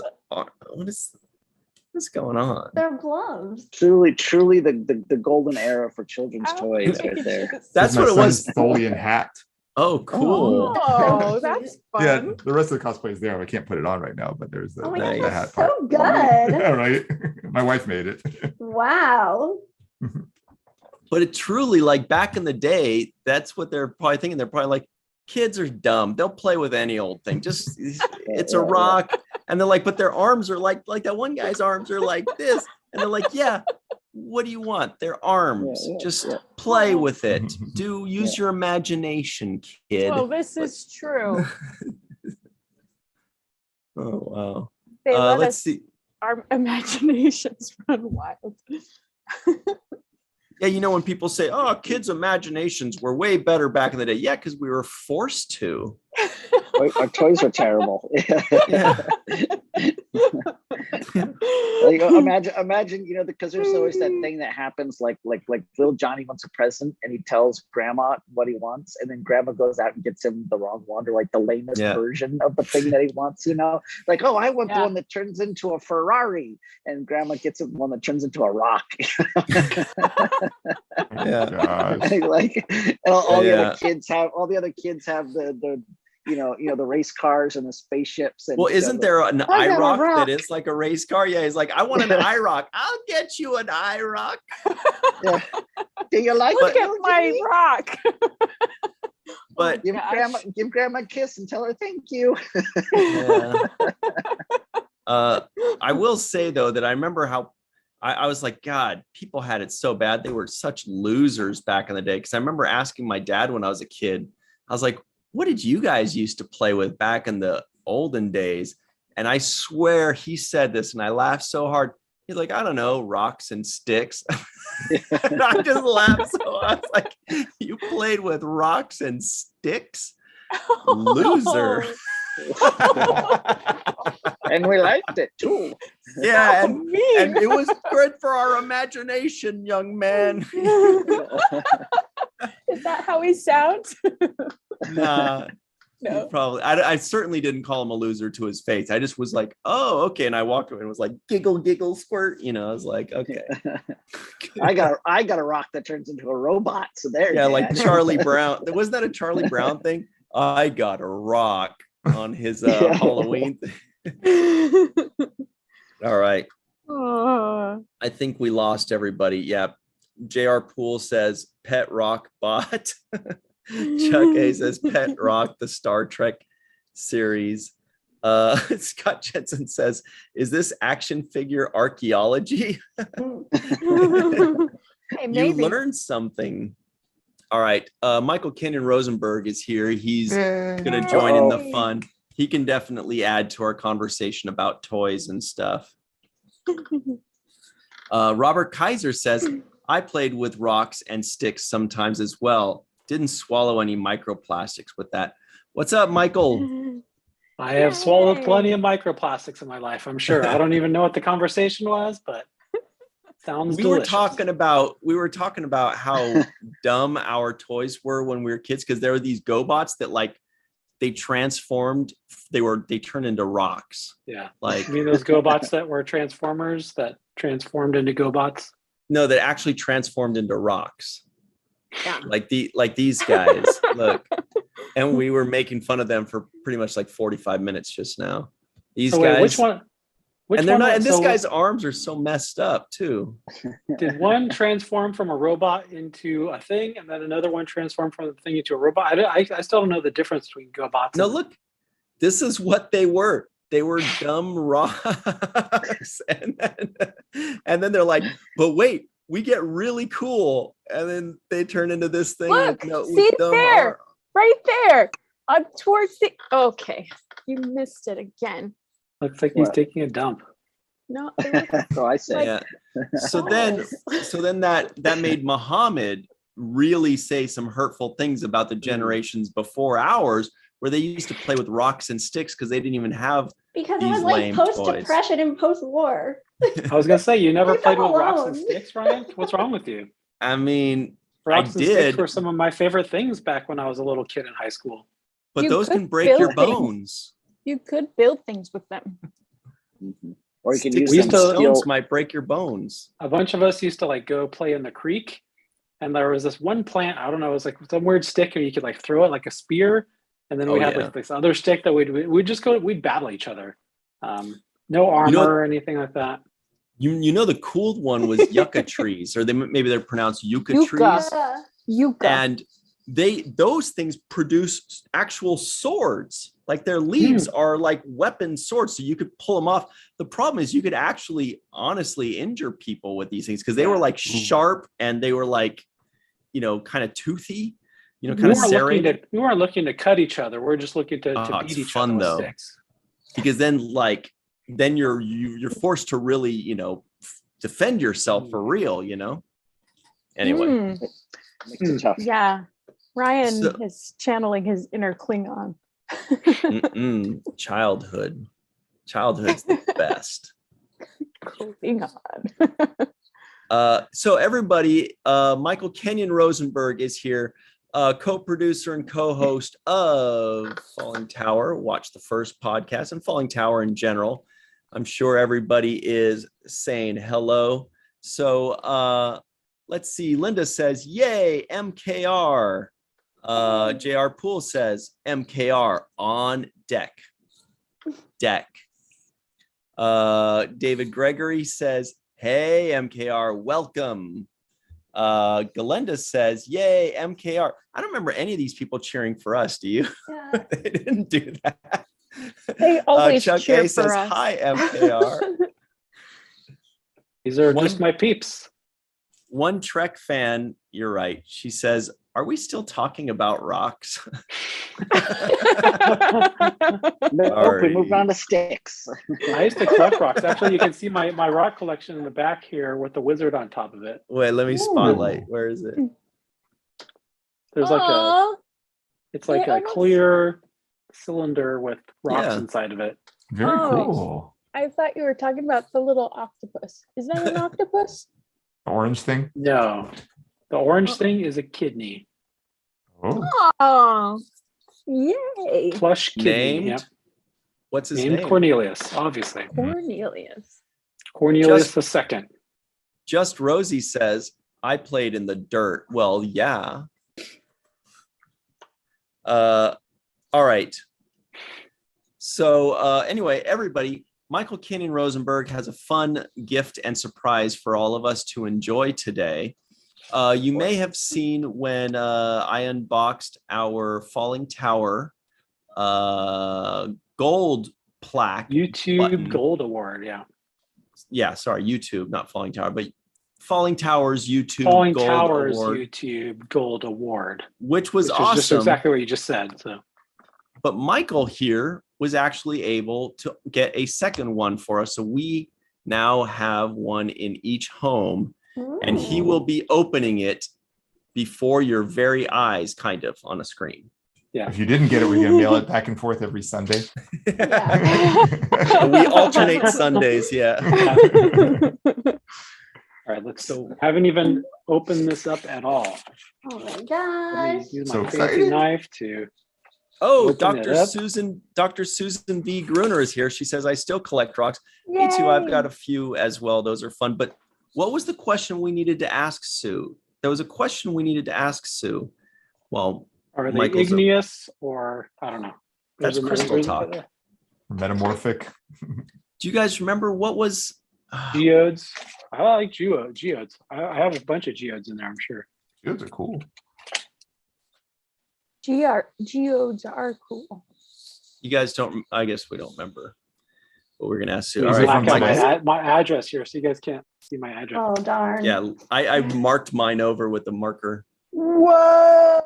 What's going on? They're gloves. truly the golden era for children's Oh, toys right there. That's This is my what it was. son's Tholian hat. Oh, cool. Oh, that's fun. Yeah, the rest of the cosplay is there. I can't put it on right now, but there's the, Oh my Nice. god, the that's hat part. so good. Yeah, right. My wife made it. Wow. But it truly, like back in the day, that's what they're probably thinking. They're probably like, kids are dumb. They'll play with any old thing. Just it's a Yeah, rock. And they're like, but their arms are like that one guy's arms are like this. And they're like, yeah, what do you want? Their arms. Yeah, Just yeah. play with it. Use your imagination, kid. Well, this is true. Oh wow. They let Let's us see. our imaginations run wild. Yeah, when people say, "Oh, kids' imaginations were way better back in the day," yeah, because we were forced to. Our toys are terrible. Yeah. Like, imagine, because there's always that thing that happens, like little Johnny wants a present and he tells grandma what he wants, and then grandma goes out and gets him the wrong one, or like the lamest version of the thing that he wants, like, oh, I want the one that turns into a Ferrari, and grandma gets him one that turns into a rock. Like, and all the other kids have the the race cars and the spaceships. And isn't there an IROC that is like a race car? Yeah, he's like, I want an IROC. I'll get you an IROC. Yeah. Do you like Look at my rock? But give grandma a kiss and tell her thank you. I will say though that I remember how I was like, God, people had it so bad. They were such losers back in the day. Because I remember asking my dad when I was a kid, I was like, what did you guys used to play with back in the olden days? And I swear he said this, and I laughed so hard. He's like, I don't know, rocks and sticks. And I just laughed. So I was like, you played with rocks and sticks? Loser. And we liked it too. Yeah, and it was good for our imagination, young man. Is that how he sounds? Nah, no. Probably. I certainly didn't call him a loser to his face. I just was like, oh, okay. And I walked away and was like, giggle, giggle, squirt. I was like, okay. I got a rock that turns into a robot. So there. Yeah, like Charlie Brown. Wasn't that a Charlie Brown thing? I got a rock on his Halloween thing. All right. I think we lost everybody. Yeah. JR Poole says Pet Rock bot. Chuck A says Pet Rock, the Star Trek series. Scott Jensen says, is this action figure archaeology? Hey, you learned something. All right. Michael Kenan Rosenberg is here. He's going to join in the fun. He can definitely add to our conversation about toys and stuff. Robert Kaiser says, I played with rocks and sticks sometimes as well. Didn't swallow any microplastics with that. What's up, Michael? I have swallowed plenty of microplastics in my life, I'm sure. I don't even know what the conversation was, but sounds delicious. We were talking about how dumb our toys were when we were kids, because there were these GoBots that like they transformed, they turned into rocks. Yeah. Like, you mean those GoBots that were Transformers that transformed into GoBots? No, that actually transformed into rocks. Yeah. Like these guys. Look. And we were making fun of them for pretty much like 45 minutes just now. These guys. Which one? And they're not. And this guy's arms are so messed up too. Did one transform from a robot into a thing, and then another one transform from the thing into a robot? I still don't know the difference between GoBots. No, look. This is what they were. They were dumb rocks, and then they're like, but wait, we get really cool, and then they turn into this thing. Look, see there, right there, up towards the. Okay, you missed it again. Looks like he's taking a dump. No, so I say. Yeah. So then that made Muhammad really say some hurtful things about the generations before ours, where they used to play with rocks and sticks because they didn't even have. Because it was like post-depression and post-war. I was gonna say, you never played with rocks and sticks, Ryan? What's wrong with you? I mean, rocks and sticks were some of my favorite things back when I was a little kid in high school. But those can break your bones. You could build things with them. Mm-hmm. Or you can use them stones might break your bones. A bunch of us used to like go play in the creek, and there was this one plant, I don't know, it was like some weird stick, and you could like throw it like a spear. And then we had like this other stick that we'd battle each other. No armor or anything like that. You know the cool one was yucca trees, or maybe they're pronounced yucca trees. Yucca. And those things produce actual swords. Like their leaves are like weapon swords, so you could pull them off. The problem is you could actually honestly injure people with these things because they were like sharp and they were like, kind of toothy. Kind of serrated. We weren't looking to cut each other. We're just looking to beat each other with sticks. Because then you're forced to really, defend yourself for real, Anyway. Makes it tough. Yeah. Ryan is channeling his inner Klingon. Childhood's the best. Moving on. So everybody, Michael Kenyon Rosenberg is here, co-producer and co-host of Falling Tower. Watch the first podcast and Falling Tower in general. I'm sure everybody is saying hello. So let's see. Linda says, "Yay, MKR." JR Poole says, "MKR on deck." David Gregory says, "Hey, MKR, welcome." Galenda says, "Yay, MKR." I don't remember any of these people cheering for us. Do you? Yeah. They didn't do that. They always Chuck cheer A for says, us. "Hi, MKR." These are One- just my peeps. One Trek fan, you're right. She says, "Are we still talking about rocks?" Nope, Sorry. we moved on to sticks. I used to collect rocks. Actually, you can see my rock collection in the back here with the wizard on top of it. Wait, let me spotlight. Where is it? There's like Aw, it's like They a almost- clear cylinder with rocks Yeah. inside of it. Very Oh. cool. I thought you were talking about the little octopus. Is that an octopus? Orange thing. No, the orange thing is a kidney, Oh, Oh, yay. plush kidney. Named? Yep. What's his Named name? Cornelius, obviously. Cornelius. Cornelius the second. Just Rosie says, "I played in the dirt." Well, yeah. All right. So anyway, everybody, Michael Kenyon Rosenberg has a fun gift and surprise for all of us to enjoy today. You may have seen when I unboxed our Falling Tower gold plaque. YouTube button. Gold Award. Yeah. Yeah, sorry, YouTube, not Falling Tower, but Falling Towers YouTube Falling Gold Towers Award, YouTube Gold Award. which was Which is just awesome. exactly what you just said. So But Michael here was actually able to get a second one for us. So we now have one in each home, and he will be opening it before your very eyes, kind of on a screen. if you didn't get it, we're gonna mail it back and forth every Sunday. Yeah. We alternate Sundays, yeah. all right, let's haven't even opened this up at all. Oh my Let me gosh. use So my fancy excited. knife to Oh, Open it up. Dr. Susan V. Gruner is here. She says, "I still collect rocks." Me too. I've got a few as well. Those are fun. But what was the question we needed to ask Sue? There was a question we needed to ask Sue. Well, are they Michael's a- igneous or I don't know. That's There's a- crystal there's a- talk. Metamorphic. Do you guys remember what was? Geodes. I like geodes. I have a bunch of geodes in there, I'm sure. Those are cool. Geodes are cool. You guys don't. I guess we don't remember what we're gonna ask Sue. He's All right, blacking out Michael. my address here, so you guys can't see my address. Oh darn. Yeah, I marked mine over with a marker. Whoa!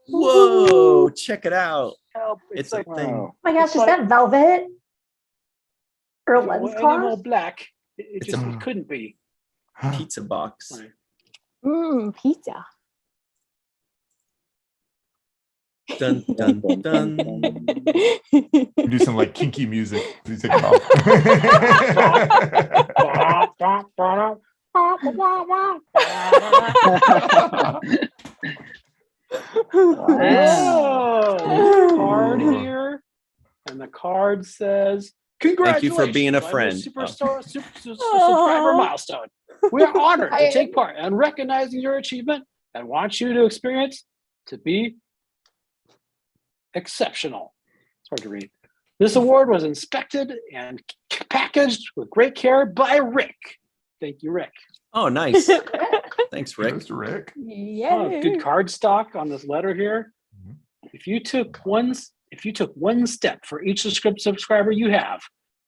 Whoa! Check it out. Help! It's a like thing. Oh my gosh, It's is like- that velvet? Or a Well, lens any more cloth? black. It It's just a- it couldn't be. Pizza box. Right. Pizza. Dun dun dun. Do some like kinky music. Please take it off. Oh, there's a card here, and the card says, Thank you for being a "Congratulations friend." on your subscriber milestone. We are honored to take part and recognizing your achievement and want you to experience to be exceptional." It's hard to read. This award was inspected and packaged with great care by Rick. Thank you, Rick. Oh, nice. Thanks, Rick. Goes to Rick. Yeah. Good card stock on this letter here. Mhm. If you took one step for each subscriber you have,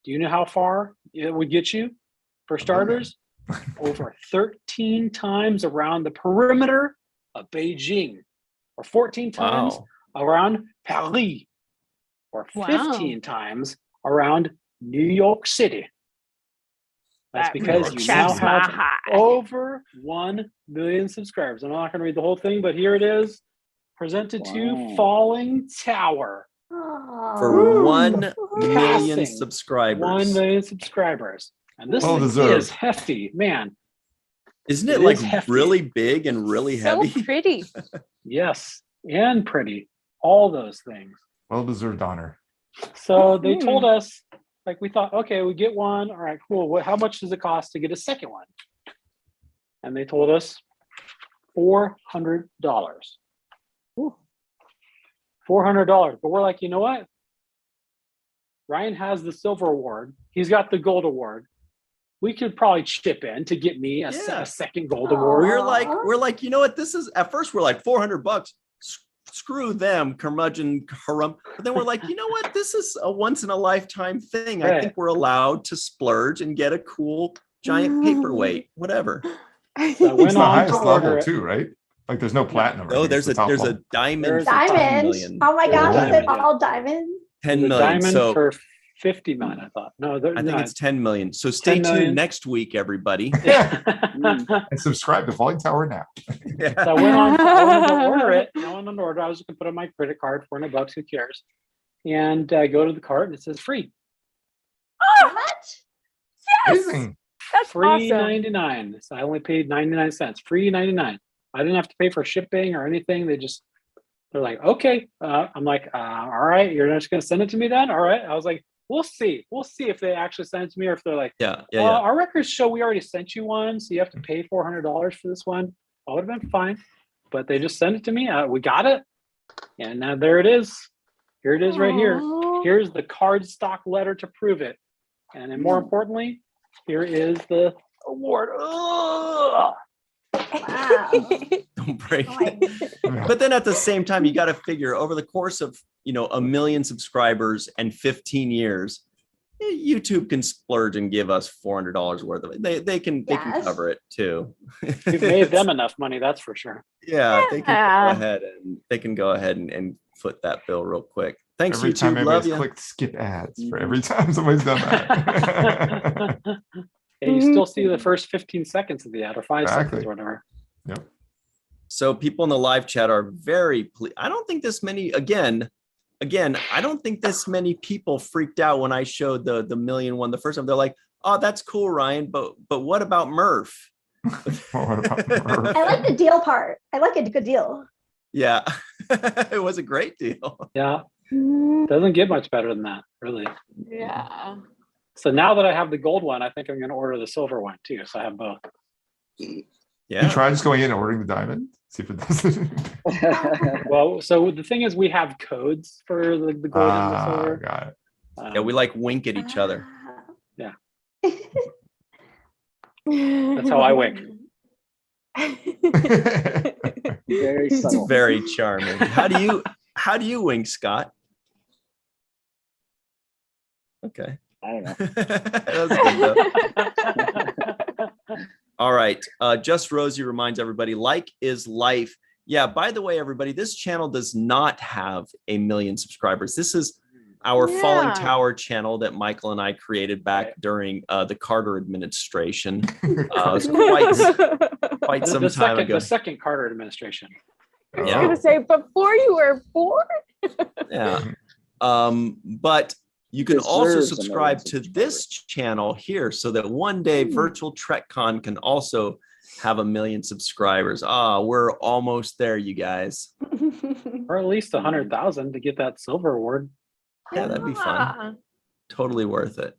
do you know how far it would get you? For starters, over 13 times around the perimeter of Beijing, or 14 times Wow. around Paris, or Wow. 15 times around New York City. That's That because really you now checks my have eye. over 1 million subscribers. I'm not going to read the whole thing, but here it is. Presented to Wow. Falling Tower. Oh. For 1 million Passing subscribers. 1 million subscribers. And this Well thing deserved. is hefty, man. Isn't it It like is hefty. really big and really So heavy? pretty. Yes, and pretty. All those things. Well deserved honor. So they told us, like, we thought, okay, we get one. All right, cool. How much does it cost to get a second one? And they told us $400. $400. But we're like, you know what? Ryan has the silver award. He's got the gold award. We could probably chip in to get me a second gold award. We're like, you know what? This is, at first we're like $400. Screw them, curmudgeon, harum. But then we're like, you know what? This is a once in a lifetime thing. I think we're allowed to splurge and get a cool giant paperweight, whatever. So I It's went the on to highest order level it. too, right? Like there's no platinum. or Oh, anything, there's it's a the top there's level. a diamond. There's for 10 Diamond. million. Oh my gosh, is it Diamond. all diamond? 10 The million. diamond So for 50 million, I thought. No, I think it's 10 million. So stay 10 million. tuned next week, everybody. And subscribe to Falling Tower now. So I wanted to order it. I wanted to order. I was going to put on my credit card, $400. Who cares? And I go to the cart and it says free. How much? Amazing. That's Free awesome. 99. So I only paid 99 cents. Free 99. I didn't have to pay for shipping or anything. They're like, okay. I'm like, all right, you're just going to send it to me then? All right. I was like, we'll see. We'll see if they actually send it to me or if they're like, Yeah. our records show we already sent you one, so you have to pay $400 for this one. I would have been fine. But they just sent it to me. We got it. And now there it is. Here it is right here. Aw. Here's the card stock letter to prove it. And then more importantly, here is the award. Ugh. Wow. Don't break Oh my- it. But then at the same time, you got to figure over the course of, 1 million subscribers and 15 years, YouTube can splurge and give us $400 worth of it. They can Yes. cover it too. We've made them enough money, that's for sure. Yeah, they can Yeah. go ahead and foot that bill real quick. Thanks, Every time YouTube. Love anybody's you. clicked skip ads for every time somebody's done that. And you still see the first 15 seconds of the ad or 5 seconds Exactly. or whatever. Yep. So people in the live chat are very I don't think this many again, I don't think this many people freaked out when I showed the million one the first time. They're like, "Oh, that's cool, Ryan, but what about Murph?" What about Murph? I like the deal part. I like a good deal. Yeah. It was a great deal. Yeah, doesn't get much better than that, really. Yeah. So now that I have the gold one, I think I'm going to order the silver one too. So I have both. You Yeah. try just going in and ordering the diamond, see if it does. Well, so the thing is, we have codes for the gold and the silver. Got it. Yeah, we like wink at each other. Yeah. That's how I wink. Very It's subtle. very charming. How do you wink, Scott? Okay. I don't know. That was good, though. All right. Just Rosie reminds everybody, like is life. Yeah, by the way, everybody, this channel does not have 1 million subscribers. This is our Falling Yeah. Tower channel that Michael and I created back during the Carter administration. It was quite some time ago. The second Carter administration. I was Yeah. gonna say before you were born. Yeah. But you can also Deserves a subscribe million to this channel here so that one day Virtual TrekCon can also have 1 million subscribers. We're almost there, you guys. Or at least 100,000 to get that silver award. Yeah, that'd be fun. Ah. Totally worth it.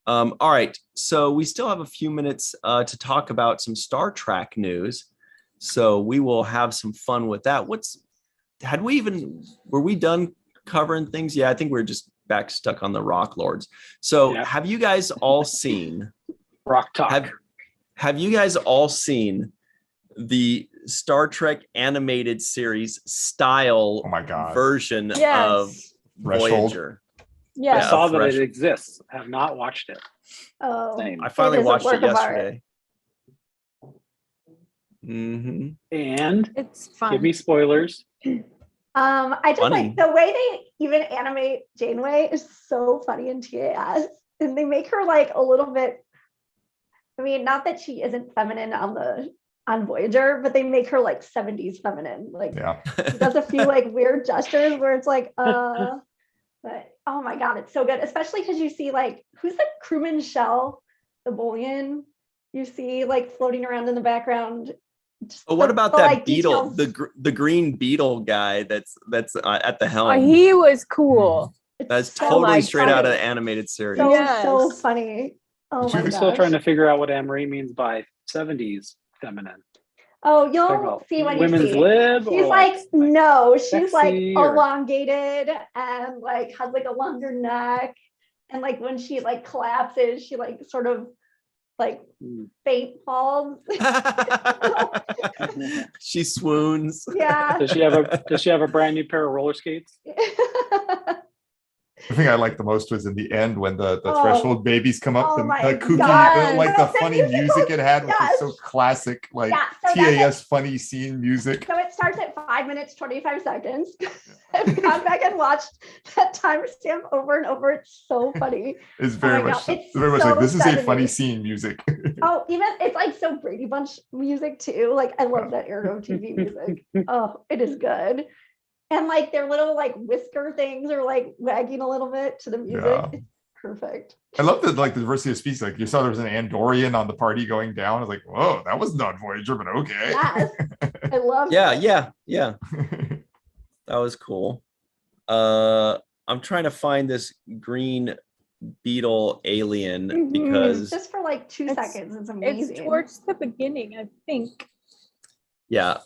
All right. So we still have a few minutes to talk about some Star Trek news. So we will have some fun with that. Were we done covering things? Yeah, I think we're just back stuck on the Rock Lords. So Yeah. have you guys all seen, Rock Talk. have you guys all seen the Star Trek animated series style Oh my God. version of Yes. Threshold. Voyager? I Yes. saw that Threshold. it exists. I have not watched it. Oh, Same. I finally is a watched it work of art. yesterday. Mm-hmm. And It's fun. give me spoilers. I just Funny. like the way they even animate Janeway is so funny in TAS, and they make her like a little bit. I mean, not that she isn't feminine on Voyager, but they make her like 70s feminine. Like Yeah. she does a few like weird gestures where it's like, but oh my God, it's so good, especially because you see like who's the crewman Shell the bullion you see like floating around in the background. But what about the, that like, beetle, details. the green beetle guy that's at the Oh, helm? he was cool. It's That's so totally my straight out of funny. the animated series. So Yes. funny. Oh my I'm gosh. still trying to figure out what Anne Marie means by 70s feminine. Oh, Talking you'll about see when you women's see. lib. She's or like, no, she's like sexy or- elongated and like has like a longer neck. And like when she like collapses, she like sort of like faint falls. She swoons. Yeah. Does she have a brand new pair of roller skates? The thing I liked the most was in the end when the Oh. threshold babies come up, Oh the my kooky, God. like the The funny music musical, it had, which yes. is so classic, like Yeah, so that's TAS funny scene music. So it starts at 5 minutes, 25 seconds. I've gone back and watched that timestamp over and over. It's so funny. It's my very God, much, it's very much so like this is a funny 70s. scene music. Oh, even it's like so Brady Bunch music too. Like I love that era of TV music. Oh, it is good. And like their little like whisker things are like wagging a little bit to the music. Yeah. It's perfect. I love the diversity of species. Like you saw there was an Andorian on the party going down. I was like, whoa, that was not Voyager, but okay. Yes. I love Yeah, it. yeah. That was cool. I'm trying to find this green beetle alien Mhm. because Just for like 2 It's- seconds. It's amazing. It's towards the beginning, I think. yeah.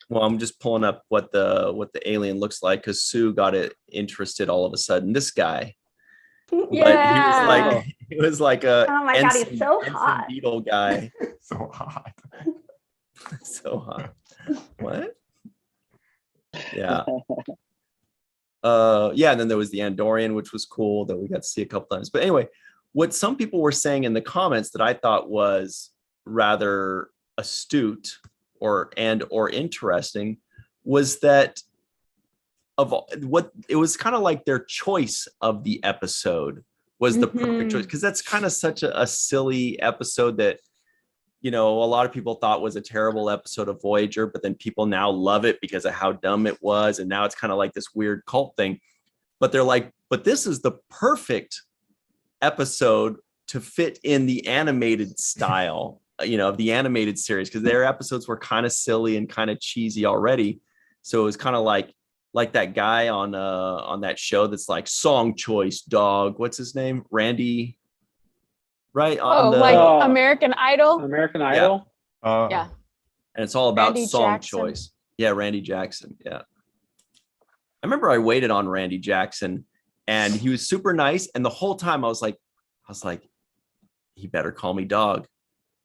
Well, I'm just pulling up what the alien looks like because Sue got it interested all of a sudden. This guy. Yeah. But he was like a Oh my God, he's so hot. beetle guy. So hot. So hot. What? Yeah. Yeah, and then there was the Andorian, which was cool that we got to see a couple times. But anyway, what some people were saying in the comments that I thought was rather astute or interesting was that of what it was kind of like their choice of the episode was the perfect choice, because that's kind of such a silly episode that, you know, a lot of people thought was a terrible episode of Voyager, but then people now love it because of how dumb it was. And now it's kind of like this weird cult thing. But they're like, but this is the perfect episode to fit in the animated style, you know, of the animated series, because their episodes were kind of silly and kind of cheesy already. So it was kind of like that guy on that show that's like song choice dog. What's his name? Randy. Right. Like American Idol. American Idol. Yeah. And it's all about Randy song Jackson. choice. Yeah, Randy Jackson. Yeah. I remember I waited on Randy Jackson and he was super nice. And the whole time I was like, he better call me dog.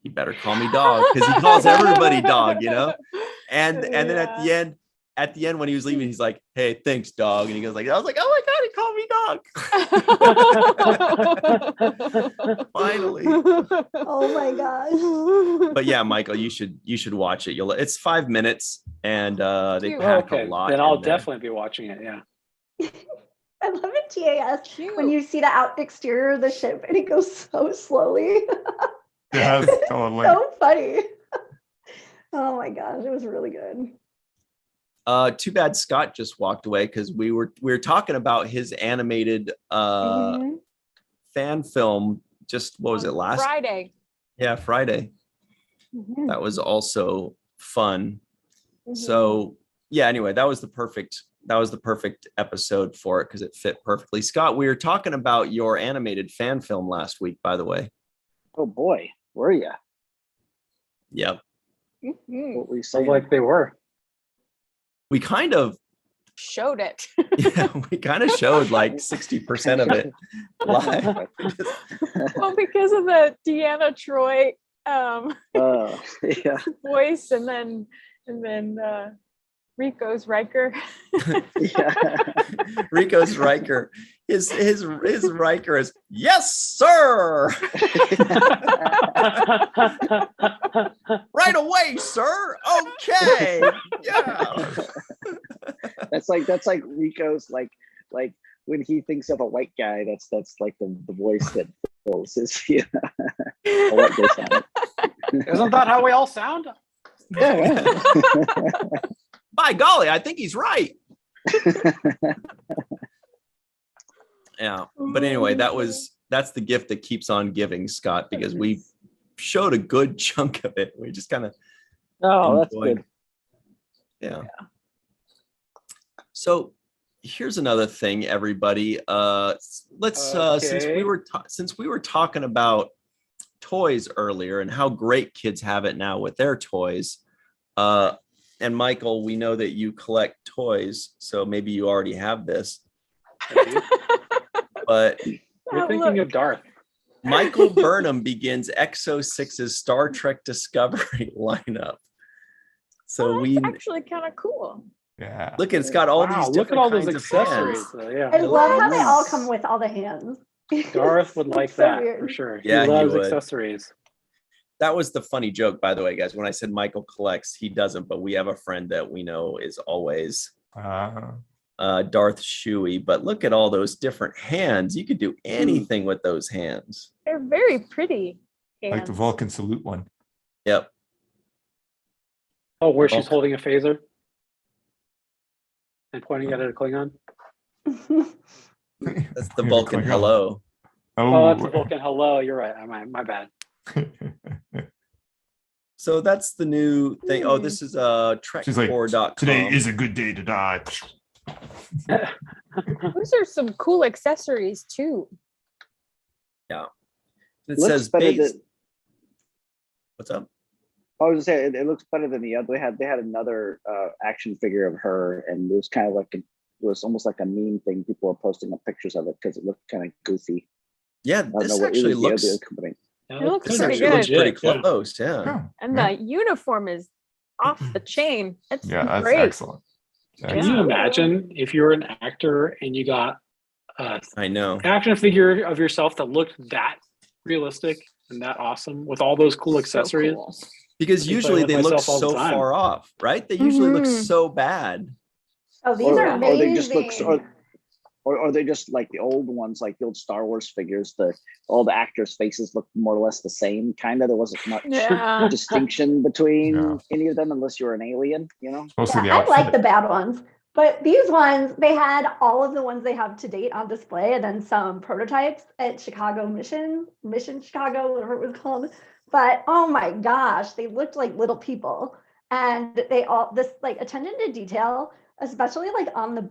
He better call me dog, because he calls everybody dog, you know? And then at the end when he was leaving, he's like, hey, thanks, dog. And he goes like, I was like, oh my God, he called me dog. Finally. Oh my gosh. But yeah, Michael, you should watch it. It's 5 minutes and they pack a lot. Then I'll in there. definitely be watching it. Yeah. I love it, TAS, Cute. when you see the out exterior of the ship and it goes so slowly. Yes, totally. So funny. Oh my gosh, it was really good. Too bad Scott just walked away, because we were talking about his animated Mhm. fan film. Just what was it, last Friday? Yeah, Friday. Mhm. That was also fun. Mhm. So yeah, anyway, that was the perfect episode for it because it fit perfectly. Scott, we were talking about your animated fan film last week, by the way. Oh boy, were you? Yep. Mhm. What were you Sounds saying? like they were. We kind of Showed it. showed like 60% of it live. Well, because of the Deanna Troy Yeah. voice, and then Rico's Riker. Yeah. Rico's Riker. His Riker is, yes, sir. Right away, sir. Okay. Yeah. That's like Rico's like when he thinks of a white guy, that's like the voice that fills his a white guy sound. Isn't that how we all sound? Yeah. By golly, I think he's right. Yeah. But anyway, that was that's the gift that keeps on giving, Scott, because we showed a good chunk of it. We just kind of That's enjoyed. good. Yeah. So here's another thing, everybody. Let's since we were talking about toys earlier and how great kids have it now with their toys. And Michael, we know that you collect toys, so maybe you already have this. But you're thinking of Darth. Michael Burnham begins Exo-6's Star Trek Discovery lineup. So that's actually kind of cool. Yeah. Look, it's got all these Look at all those kinds of accessories. hands. Yeah. I love how they all come with all the hands. Darth would like So that weird. for sure. Yeah, he he loves would. accessories. That was the funny joke, by the way, guys. When I said Michael collects, he doesn't, but we have a friend that we know is always Darth Shuey. But look at all those different hands. You could do anything with those hands. They're very pretty. Like the Vulcan salute one. Yep. Oh, where she's holding a phaser and pointing at a Klingon. That's the Vulcan hello. Oh, that's the Vulcan hello. You're right. My bad. So that's the new thing. Oh, this is Trek4.com. Today is a good day to die. Those are some cool accessories too. Yeah. It says base. What's up? I was gonna say it looks better than the other. They had another action figure of her, and it was kind of like it was almost like a meme thing. People were posting up pictures of it because it looked kind of goofy. Yeah, this actually looks. It looks pretty good. good. Looks pretty close, yeah. And the uniform is off the chain. That's that's great. excellent. Can you imagine if you were an actor and you got I know action figure of yourself that looked that realistic and that awesome with all those cool accessories? Cool. Because usually they look so far off, right? They usually look so bad. Oh, these are amazing. Or they just look, or they just like the old ones, like the old Star Wars figures. All the actors' faces look more or less the same. Kind of, there wasn't much distinction between any of them, unless you were an alien. You know. I like the bad ones, but these ones, they had all of the ones they have to date on display, and then some prototypes at Chicago Mission Chicago, whatever it was called. But oh my gosh, they looked like little people, and they all like attention to detail, especially like on the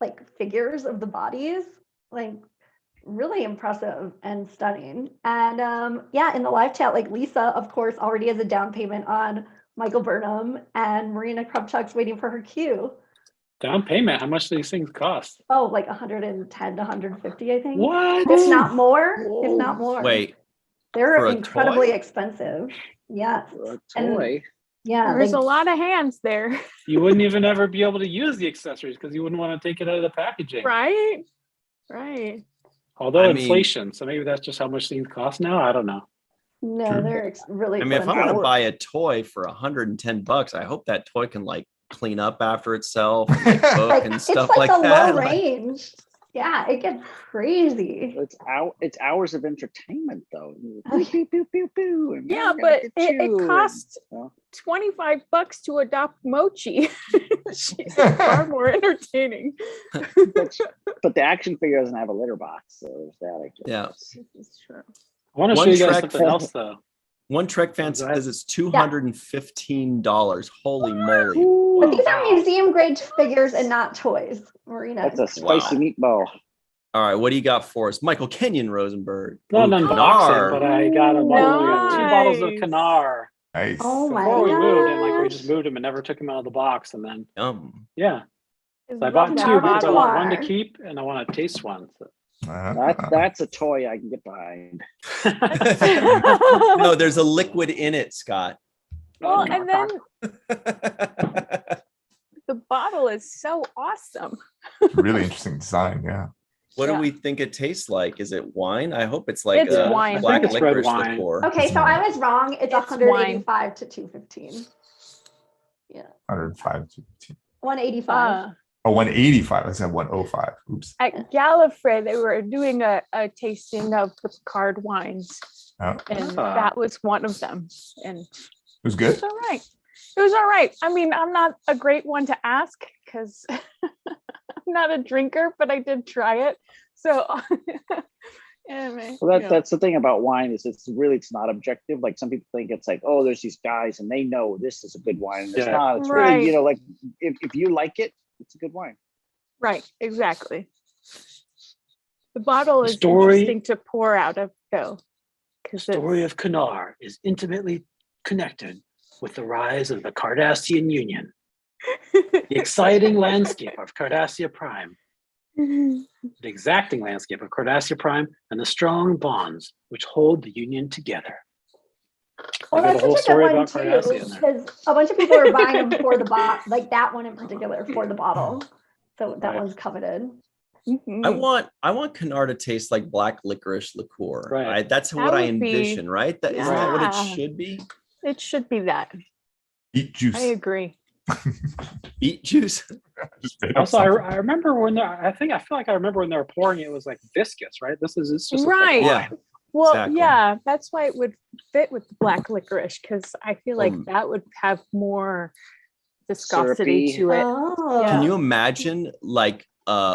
like figures of the bodies, like really impressive and stunning. And in the live chat, like Lisa, of course, already has a down payment on Michael Burnham, and Marina Krupchuk's waiting for her cue. Down payment? How much do these things cost? Oh, like 110 to 150, I think. What? If not more. Whoa. If not more. Wait. They're incredibly expensive. Yes. For a toy. Yeah, there's a lot of hands there. You wouldn't even ever be able to use the accessories because you wouldn't want to take it out of the packaging. Right. Although inflation, so maybe that's just how much things cost now. I don't know. No, they're really. I mean, if I'm going to buy a toy for $110, I hope that toy can like clean up after itself, and, cook and stuff like that. Low range. Yeah, it gets crazy. It's hours of entertainment, though. Okay. Yeah, but it costs $25 to adopt Mochi. She's far more entertaining. but the action figure doesn't have a litter box, so there's that. I guess. This is true. I want to show you guys something else, though. One Trek fan says it's $215. Holy moly! But these are museum grade figures and not toys, Marina. That's a spicy meatball. All right, what do you got for us, Michael Kenyon Rosenberg? Not an unboxing, but I got a bottle. We got 2 bottles of Kanar. Nice. Oh my Before we gosh. moved, and we just moved them and never took them out of the box, and then So I bought 2 because I want one to keep and I want to taste one. So. That's a toy I can get behind. No, there's a liquid in it, Scott. Well, and then the bottle is so awesome. Really interesting design, yeah. What do we think it tastes like? Is it wine? I hope it's like It's wine. black I think it's red licorice wine. liqueur. Okay, so I was wrong. It's 185 to 215. Yeah. 105 to 185. 185. I said 105. Oops. At Gallifrey, they were doing a tasting of the Picard wines, and that was one of them. And it was good. It was all right. It was all right. I mean, I'm not a great one to ask because I'm not a drinker, but I did try it. So Anyway, Well, yeah. that's the thing about wine is it's not objective. Like some people think it's like, oh, there's these guys and they know this is a good wine. It's Yeah. not. It's Right. really, like if you like it, it's a good wine. Right, exactly. The bottle is Story- interesting to pour out of, though. The Because story of Kanar is intimately connected with the rise of the Cardassian Union, the exciting landscape of Cardassia Prime, the exacting landscape of Cardassia Prime, and the strong bonds which hold the Union together. Well, I got that's a whole such a story good one about too, Cardassia in there. because a bunch of people are buying them for the bottle, like that one in particular for the bottle. So that Right. one's coveted. Mhm. I want Canard to taste like black licorice liqueur. Right. That's That what I would be- envision, right? Isn't that what it Yeah. should be? It should be that. Beet juice. I agree. Beet juice. Just made up Also, something. I remember when I feel like I remember when they were pouring it, it was like viscous, right? It's just Right. Yeah. Well, Exactly. yeah, that's why it would fit with the black licorice, because I feel like Um, that would have more viscosity Syrupy. to it. Oh, Yeah. Can you imagine like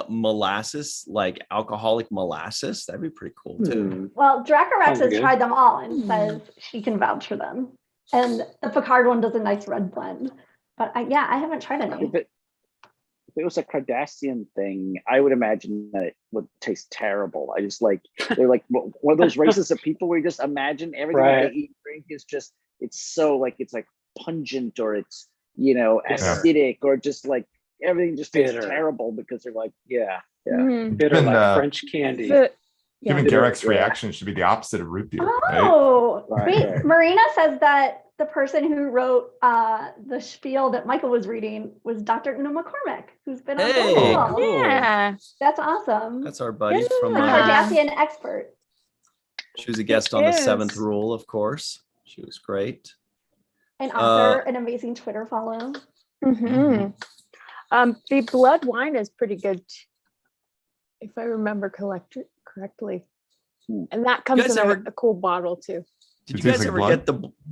molasses, like alcoholic molasses? That'd be pretty cool too. Hmm. Well, Dracorex Sounds has good. tried them all and Hmm. says she can vouch for them. And the Picard one does a nice red blend. But I haven't tried any. If it was a Cardassian thing, I would imagine that it would taste terrible. I just like they're like one of those races of people where you just imagine everything that Right. they eat and drink is just it's so like it's like pungent or it's acidic or just like everything just tastes Bitter. terrible because they're like yeah. Mhm. Bitter Given, like French candy. The- yeah. Given bitter, Garek's yeah. reaction should be the opposite of root beer, right? Oh, Right, wait, right. Marina says that the person who wrote the spiel that Michael was reading was Dr. Una McCormick, who's been on Hey, the show. cool. Yeah. That's awesome. That's our buddy from. A Yeah. Cardassian expert. She was a guest on the is. 7th Rule, of course. She was great. An author, an amazing Twitter follow. Mhm. The blood wine is pretty good, if I remember correctly. Hmm. And that comes guys in ever- a cool bottle too. Did It you tastes guys like ever blood? get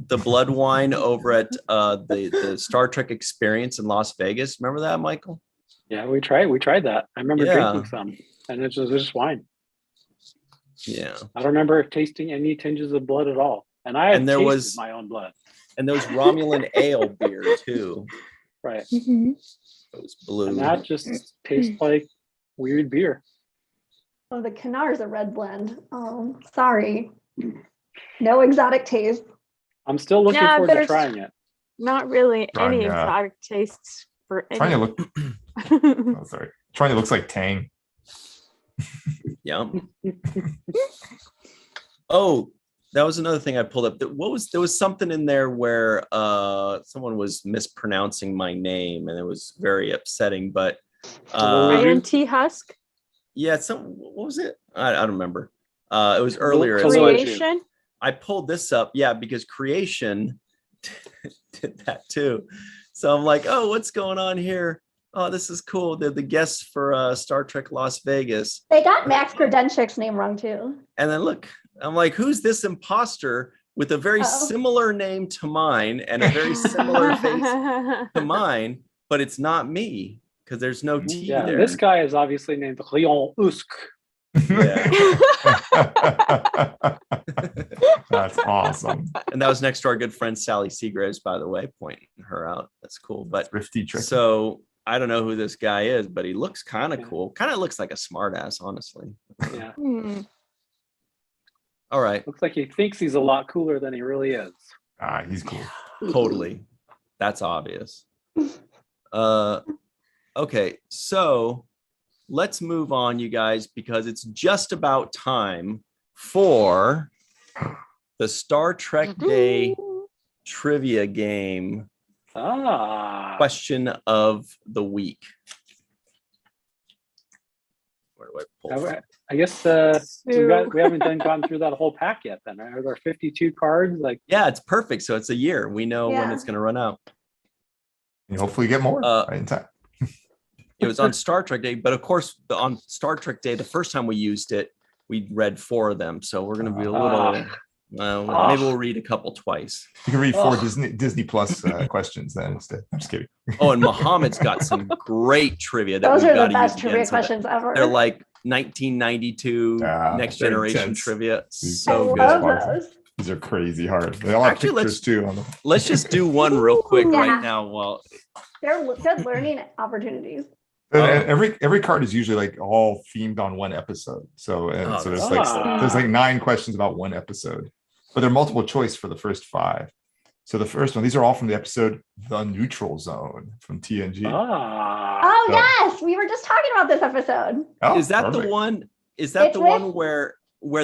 the blood wine over at the Star Trek experience in Las Vegas? Remember that, Michael? Yeah, we tried that. I remember Yeah. drinking some, and it was just wine. Yeah. I don't remember tasting any tinges of blood at all. And I had And there tasted was- my own blood. And those Romulan ale beer too. Right. Those blue. And that just tastes like weird beer. Oh, the Canar's a red blend. Oh, sorry. No exotic taste. I'm still looking Yeah, forward to there's- trying it. Not really any Trying, exotic tastes for any. Tranya look. Oh, sorry. Tranya looks like Tang. Yeah. Oh, that was another thing I pulled up. There was something in there where someone was mispronouncing my name and it was very upsetting, but INT Husk yeah, what was it? I don't remember. It was earlier. Collusion. So creation. I pulled this up, yeah, because Creation did that too. So I'm like, oh, what's going on here? Oh, this is cool. They're the guests for Star Trek Las Vegas. They got Max Kredenchik's name wrong too. And then look, I'm like, who's this imposter with a very Uh-oh. similar name to mine and a very similar face to mine, but it's not me because there's no T Yeah, there. this guy is obviously named Raymond Husk. Yeah. That's awesome. And that was next to our good friend Sally Seagraves, by the way, pointing her out. That's cool. But Thrifty trick. so I don't know who this guy is, but he looks kind of Yeah. cool. Kind of looks like a smartass, honestly. Yeah. Hmm. All right. Looks like he thinks he's a lot cooler than he really is. He's cool. Totally. That's obvious. Okay, so let's move on, you guys, because it's just about time for the Star Trek Day trivia game question of the week. Where do I pull from? I guess we haven't gone through that whole pack yet then, right? Are there 52 cards? Like, Yeah, it's perfect. So it's a year. We know when Yeah. it's going to run out. And hopefully get more right in time. It was on Star Trek Day, but of course, on Star Trek Day, the first time we used it, we read 4 of them. So we're going to be a little. Maybe we'll read a couple twice. You can read 4 Disney Plus questions then instead. I'm just kidding. Oh, and Muhammad's got some great trivia that Those we've are got the to use best again. trivia So that- questions ever. they're like 1992 Next they're Generation intense. trivia. I So love good. those. These are crazy hard. They all have Actually, pictures too on them. Let's just do one real quick Yeah. right now. Well, They're good learning opportunities. And every card is usually like all themed on one episode. So Oh, so that's there's like 9 questions about one episode, but they're multiple choice for the first 5. So the first one, these are all from the episode The Neutral Zone from TNG. Oh, yes. We were just talking about this episode. Oh, is that perfect. the one? Is that It's the with- one where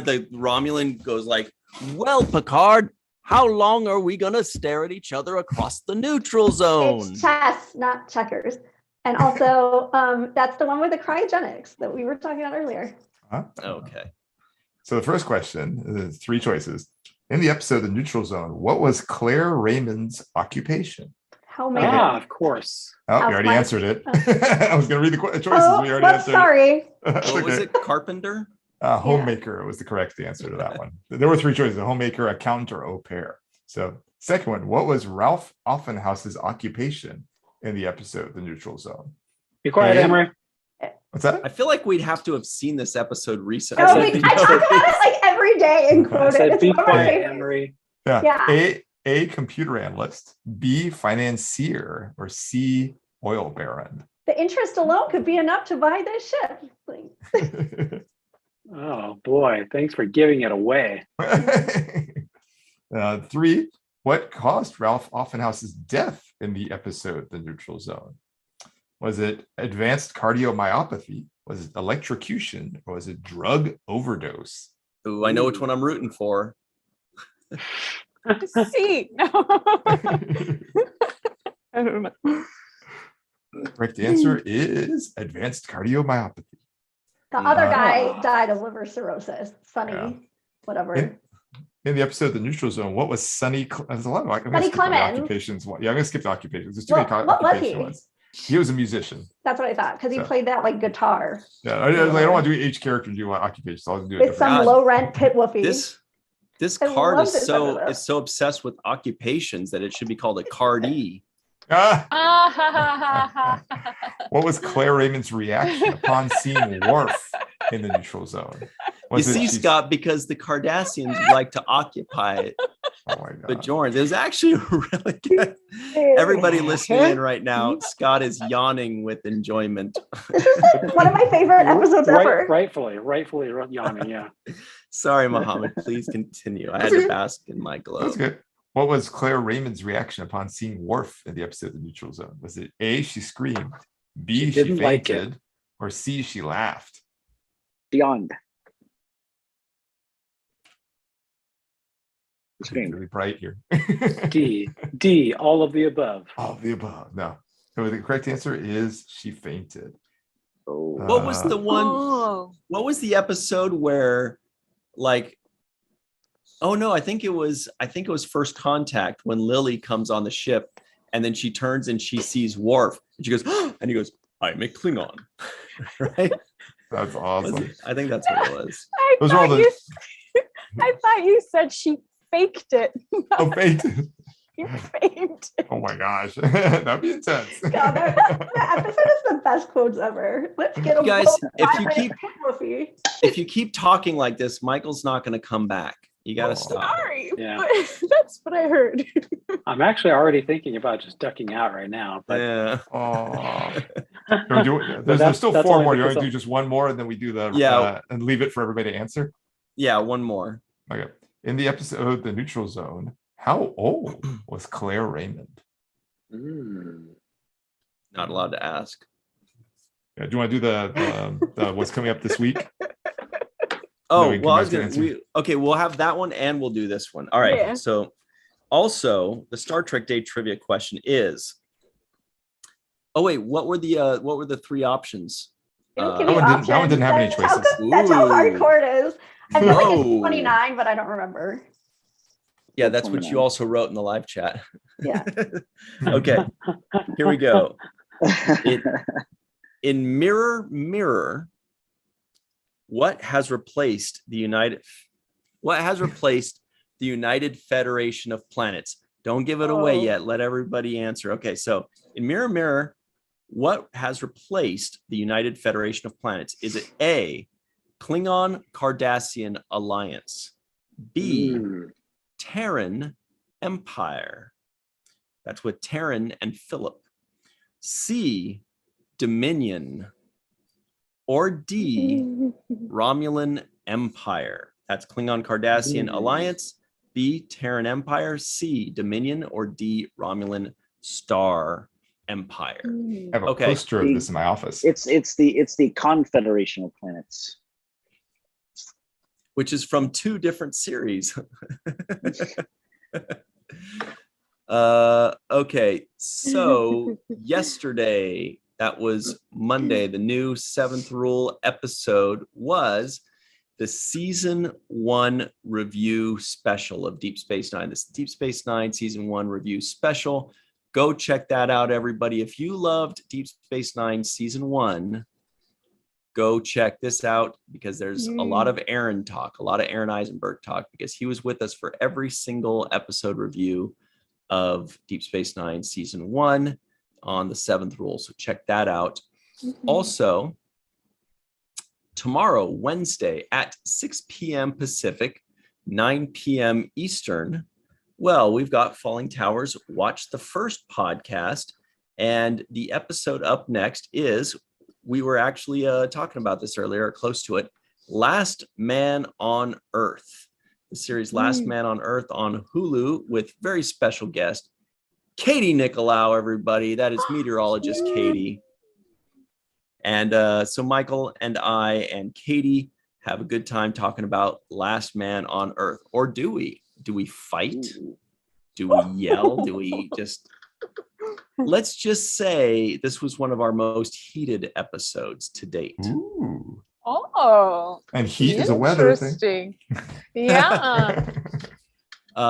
the Romulan goes like, "Well, Picard, how long are we gonna stare at each other across the neutral zone?" It's chess, not checkers. And also, that's the one with the cryogenics that we were talking about earlier. Huh? Okay. So the first question is 3 choices. In the episode The Neutral Zone, what was Claire Raymond's occupation? Homemaker. Of course. Oh, you already Housewife. answered it. I was going to read the choices. Oh, We already whoops, answered sorry. That's What was okay. it? Carpenter? Homemaker was the correct answer to that one. There were 3 choices: a homemaker, accountant, or au pair. So, second one, what was Ralph Offenhouse's occupation in the episode The Neutral Zone? Be quiet, Yeah. Emery. What's that? I feel like we'd have to have seen this episode recently. No, said I talk about it like every day and I quote it. said, It's be one of my quiet, favorites. Emery. Yeah. A computer analyst, B financier, or C oil baron. The interest alone could be enough to buy this ship. Like, Oh boy, thanks for giving it away. 3, what caused Ralph Offenhouse's death in the episode The Neutral Zone? Was it advanced cardiomyopathy? Was it electrocution? Or was it drug overdose? Ooh, I know which one I'm rooting for. See, no. I don't know. Correct answer is advanced cardiomyopathy. the other Ah. guy died of liver cirrhosis. Funny, Yeah. whatever. In the episode The Neutral Zone, what was Sonny? There's a lot of I'm gonna Sonny skip the Clemens. occupations. Yeah, I'm gonna skip the occupations. There's too What- many what was occupation he? ones. He was a musician. That's what I thought because he So- played that like guitar. Yeah, I don't want to do each character and do one occupation. So I'll do it. It's some God. low rent pit woofy. This I card love is this so episode. is so obsessed with occupations that it should be called a cardee. Ah, what was Claire Raymond's reaction upon seeing Wharf in the Neutral Zone? Was You it see, she's- Scott, because the Cardassians like to occupy it. Oh my god! But Jordan, there's actually really good. Everybody listening in right now, Scott is yawning with enjoyment. This is one of my favorite episodes ever. Rightfully yawning. Yeah. Sorry, Mohammed. Please continue. I had That's to okay. bask in my glow. That's good. What was Claire Raymond's reaction upon seeing Wharf in the episode The Neutral Zone? Was it A, she screamed, B, She she didn't like it. fainted, or C, she laughed? Beyond. It's Screamed. really bright here. D, all of the above. All of the above. No. So the correct answer is she fainted. Oh. What was the one? Oh. What was the episode where, like, oh no, I think it was First Contact when Lily comes on the ship and then she turns and she sees Worf and she goes, and he goes, "I'm a Klingon," right? That's Was awesome. it? I think that's what it was. I Those are all thought the- I thought you said she faked it. Oh, fainted. She faked it. Oh my gosh. That'd be intense. God, that episode is the best quotes ever. Let's get them Guys, both if you vibrant keep- pit woofy. If you keep talking like this, Michael's not going to come back. You got to Oh. stop. Sorry, Yeah. but that's what I heard. I'm actually already thinking about just ducking out right now. But Yeah. Oh. There's that's- still that's 4 only more. You want because to do just one more and then we do the Yeah. and leave it for everybody to answer? Yeah, one more. Okay. In the episode The Neutral Zone, how old was Claire Raymond? Not allowed to ask. Yeah, do you want to do the what's coming up this week? Oh, we can well, I come was back to gonna. answer. Okay, we'll have that one and we'll do this one. All right. Yeah. So, also the Star Trek Day trivia question is. Oh wait, what were the 3 options? They don't give That you one didn't have any options. That's how choices. good- That's how Ooh. hardcore it is. I feel like Whoa. it's 29, but I don't remember. Yeah, that's what 29. you also wrote in the live chat. Yeah. Okay, here we go. In Mirror, what has replaced the United Federation of Planets? Don't give it away Oh. yet. Let everybody answer. Okay, so in Mirror, what has replaced the United Federation of Planets? Is it A, Klingon Cardassian Alliance. B, Terran Empire. That's with Terran and Philip. C, Dominion. Or D, Romulan Empire. That's Klingon Cardassian Alliance. B, Terran Empire. C, Dominion. Or D, Romulan Star Empire. I have a Okay. poster of this in my office. It's the Confederation of Planets. Which is from 2 different series. Okay, so yesterday, that was Monday, the new 7th Rule episode was the season 1 review special of Deep Space Nine. This Deep Space Nine season 1 review special. Go check that out, everybody. If you loved Deep Space Nine season 1, go check this out because there's a lot of Aaron talk, a lot of Aaron Eisenberg talk, because he was with us for every single episode review of Deep Space Nine season 1 on the 7th Rule. So check that out. Also, tomorrow, Wednesday at 6 p.m. Pacific, 9 p.m. Eastern, well, we've got Falling Towers Watch the First podcast. And the episode up next is, we were actually talking about this earlier, close to it, Last Man on Earth. The series Last Man on Earth on Hulu with very special guest, Katie Nicolau, everybody. That is meteorologist Katie. And so Michael and I and Katie have a good time talking about Last Man on Earth. Or do we? Do we fight? Do we yell? Do we just... Let's just say this was one of our most heated episodes to date. Ooh. Oh, And heat is a weather thing. interesting. Yeah.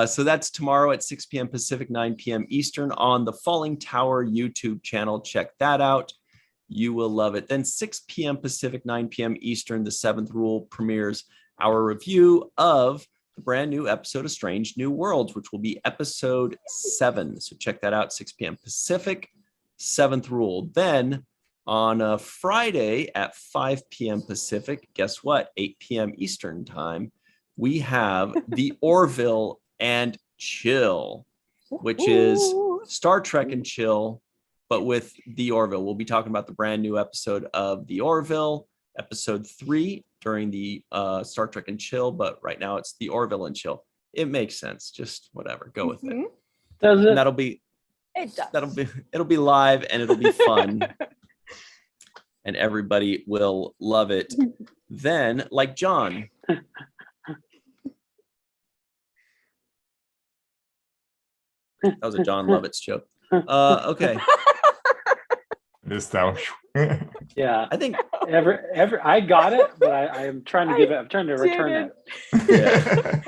So that's tomorrow at 6 p.m. Pacific, 9 p.m. Eastern on the Falling Tower YouTube channel. Check that out. You will love it. Then 6 p.m. Pacific, 9 p.m. Eastern, the 7th Rule premieres our review of the brand new episode of Strange New Worlds, which will be episode 7. So check that out, 6 p.m. Pacific, 7th Rule. Then on a Friday at 5 p.m. Pacific, guess what? 8 p.m. Eastern time, we have the Orville and Chill, which is Star Trek and Chill, but with the Orville. We'll be talking about the brand new episode of the Orville, episode 3 during the Star Trek and Chill, but right now it's the Orville and Chill. It makes sense. Just whatever, go with it. Does it? And it'll be live and it'll be fun. And everybody will love it. Then, like John. That was a John Lovitz joke. Okay. This down. Yeah. I think I got it, but I am trying to give it. I'm trying to return it. yeah.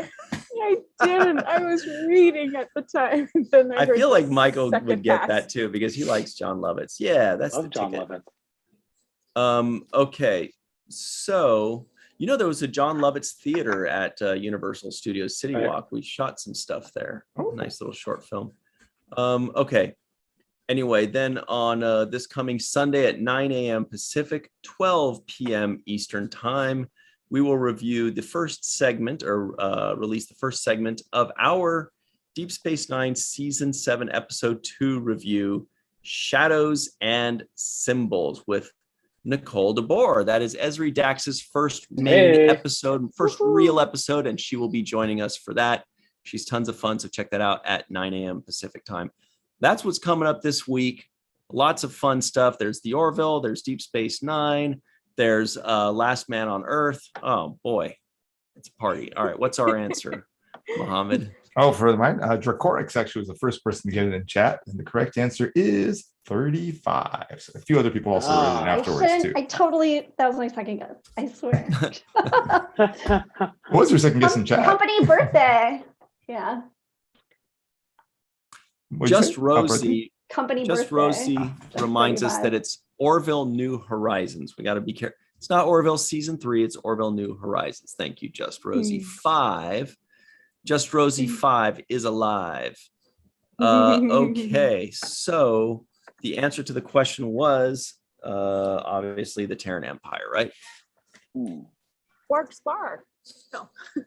I didn't. I was reading at the time. Then I feel like Michael second would get pass. that too because he likes John Lovitz. Yeah, that's Love the John ticket. Lovitz. Okay, so there was a John Lovitz theater at Universal Studios City Right. Walk. We shot some stuff there. Oh. Nice little short film. Okay. Anyway, then on this coming Sunday at 9 a.m. Pacific, 12 p.m. Eastern time, we will review the first segment or release the first segment of our Deep Space Nine Season 7 Episode 2 review, Shadows and Symbols with Nicole DeBoer. That is Esri Dax's first main episode, first real episode, and she will be joining us for that. She's tons of fun, so check that out at 9 a.m. Pacific time. That's what's coming up this week. Lots of fun stuff. There's the Orville, there's Deep Space Nine, there's Last Man on Earth. Oh boy, it's a party. All right, what's our answer, Mohammed? Oh, for mine, Dracorix actually was the first person to get it in chat, and the correct answer is 35. So a few other people also wrote it afterwards too. That was my second guess. I swear. What was your second guess in chat? Company birthday. Yeah. What'd you Just say? Rosie. Company Just birthday. Rosie reminds us 35. that it's Orville New Horizons. We got to be careful. It's not Orville Season 3. It's Orville New Horizons. Thank you, Just Rosie. 5. Just Rosie 5 is alive. Okay, so the answer to the question was obviously the Terran Empire, right? Quark's Bar. No. Have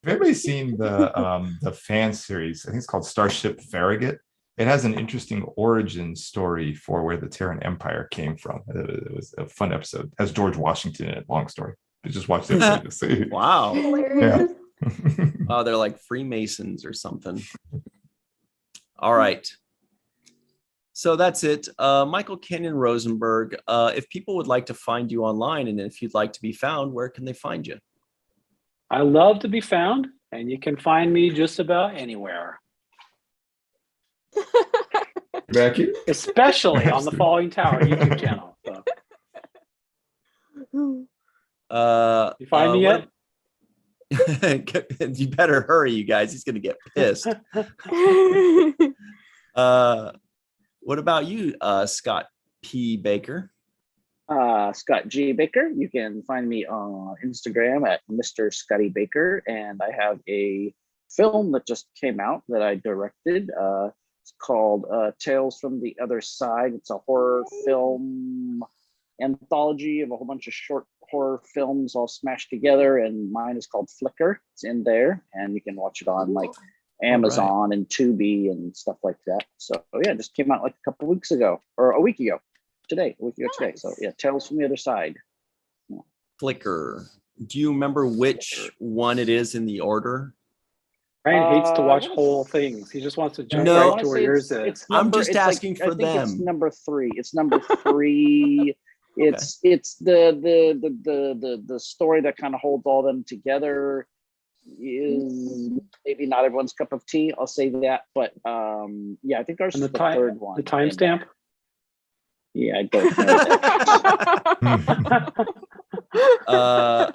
everybody seen the fan series? I think it's called Starship Farragut. It has an interesting origin story for where the Terran Empire came from. It was a fun episode. It has George Washington in it. Long story. But just watch the episode to see. Wow. Hilarious. Oh, they're like Freemasons or something. All right. So that's it. Michael Kenyon Rosenberg, if people would like to find you online and if you'd like to be found, where can they find you? I love to be found, and you can find me just about anywhere, Becky? especially on the Falling Tower YouTube channel. So, you find me yet? You better hurry, you guys. He's gonna get pissed. What about you, Scott P. Baker? Scott G. Baker. You can find me on Instagram at Mr. Scotty Baker, and I have a film that just came out that I directed. It's called Tales from the Other Side. It's a horror film anthology of a whole bunch of short horror films all smashed together, and mine is called Flicker. It's in there, and you can watch it on like Amazon and Tubi and stuff like that. So yeah, it just came out like a couple weeks ago, or a week ago. Today. So yeah, Tales from the Other Side. Yeah. Flicker. Do you remember which one it is in the order? Ryan hates to watch whole things. He just wants to jump No. right to where yours is. I'm just asking for I think them. It's number 3. It's number 3. It's the story that kind of holds all them together. Is maybe not everyone's cup of tea. I'll say that, but yeah, I think ours And is the third one. The timestamp. Yeah, I don't know.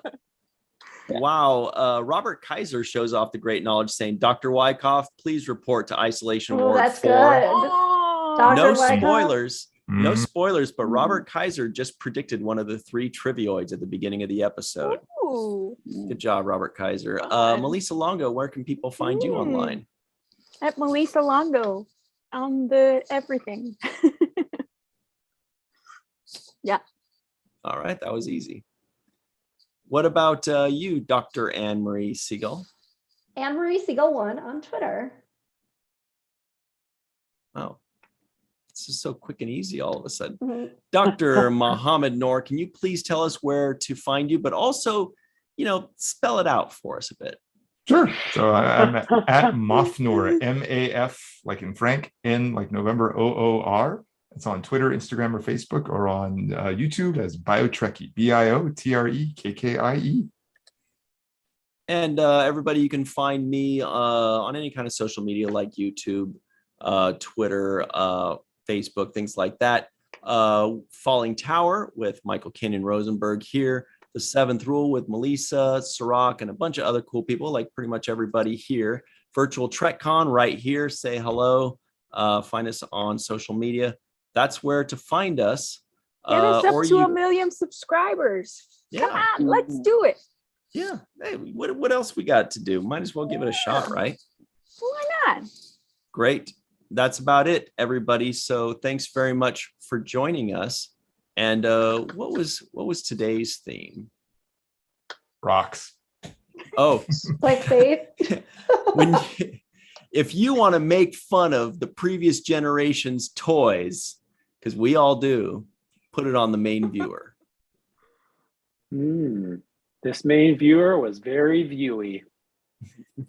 Wow. Robert Kaiser shows off the great knowledge saying, Dr. Wyckoff, please report to Isolation Oh, Ward that's 4. good. Oh, Dr. No Wyckoff? spoilers. No spoilers, but Mm. Robert Kaiser just predicted one of the 3 trivioids at the beginning of the episode. Ooh. Good job, Robert Kaiser. Fun. Melissa Longo, where can people find you online? At Melissa Longo on the everything. Yeah. All right, that was easy. What about you, Dr. Anne Marie Siegel? Anne Marie Siegel 1 on Twitter. Oh, this is so quick and easy all of a sudden. Mhm. Dr. Mohammed Noor, can you please tell us where to find you, but also, spell it out for us a bit? Sure. So I'm at Mafnoor, M-A-F, like in Frank, N like November, O-O-R. It's on Twitter, Instagram, or Facebook, or on YouTube as Biotrekkie, B-I-O-T-R-E-K-K-I-E. And everybody, you can find me on any kind of social media like YouTube, Twitter, Facebook, things like that. Falling Tower with Michael Kenyon Rosenberg here. The 7th Rule with Melissa, Sirach, and a bunch of other cool people, like pretty much everybody here. Virtual TrekCon right here. Say hello. Find us on social media. That's where to find us. Get us up or to you- 1 million subscribers. Yeah. Come on, let's do it. Yeah. Hey, what else we got to do? Might as well give it a shot, right? Why not? Great. That's about it, everybody. So thanks very much for joining us. And what was today's theme? Rocks. Oh, Like safe. if you want to make fun of the previous generation's toys, because we all do, put it on the main viewer. This main viewer was very viewy.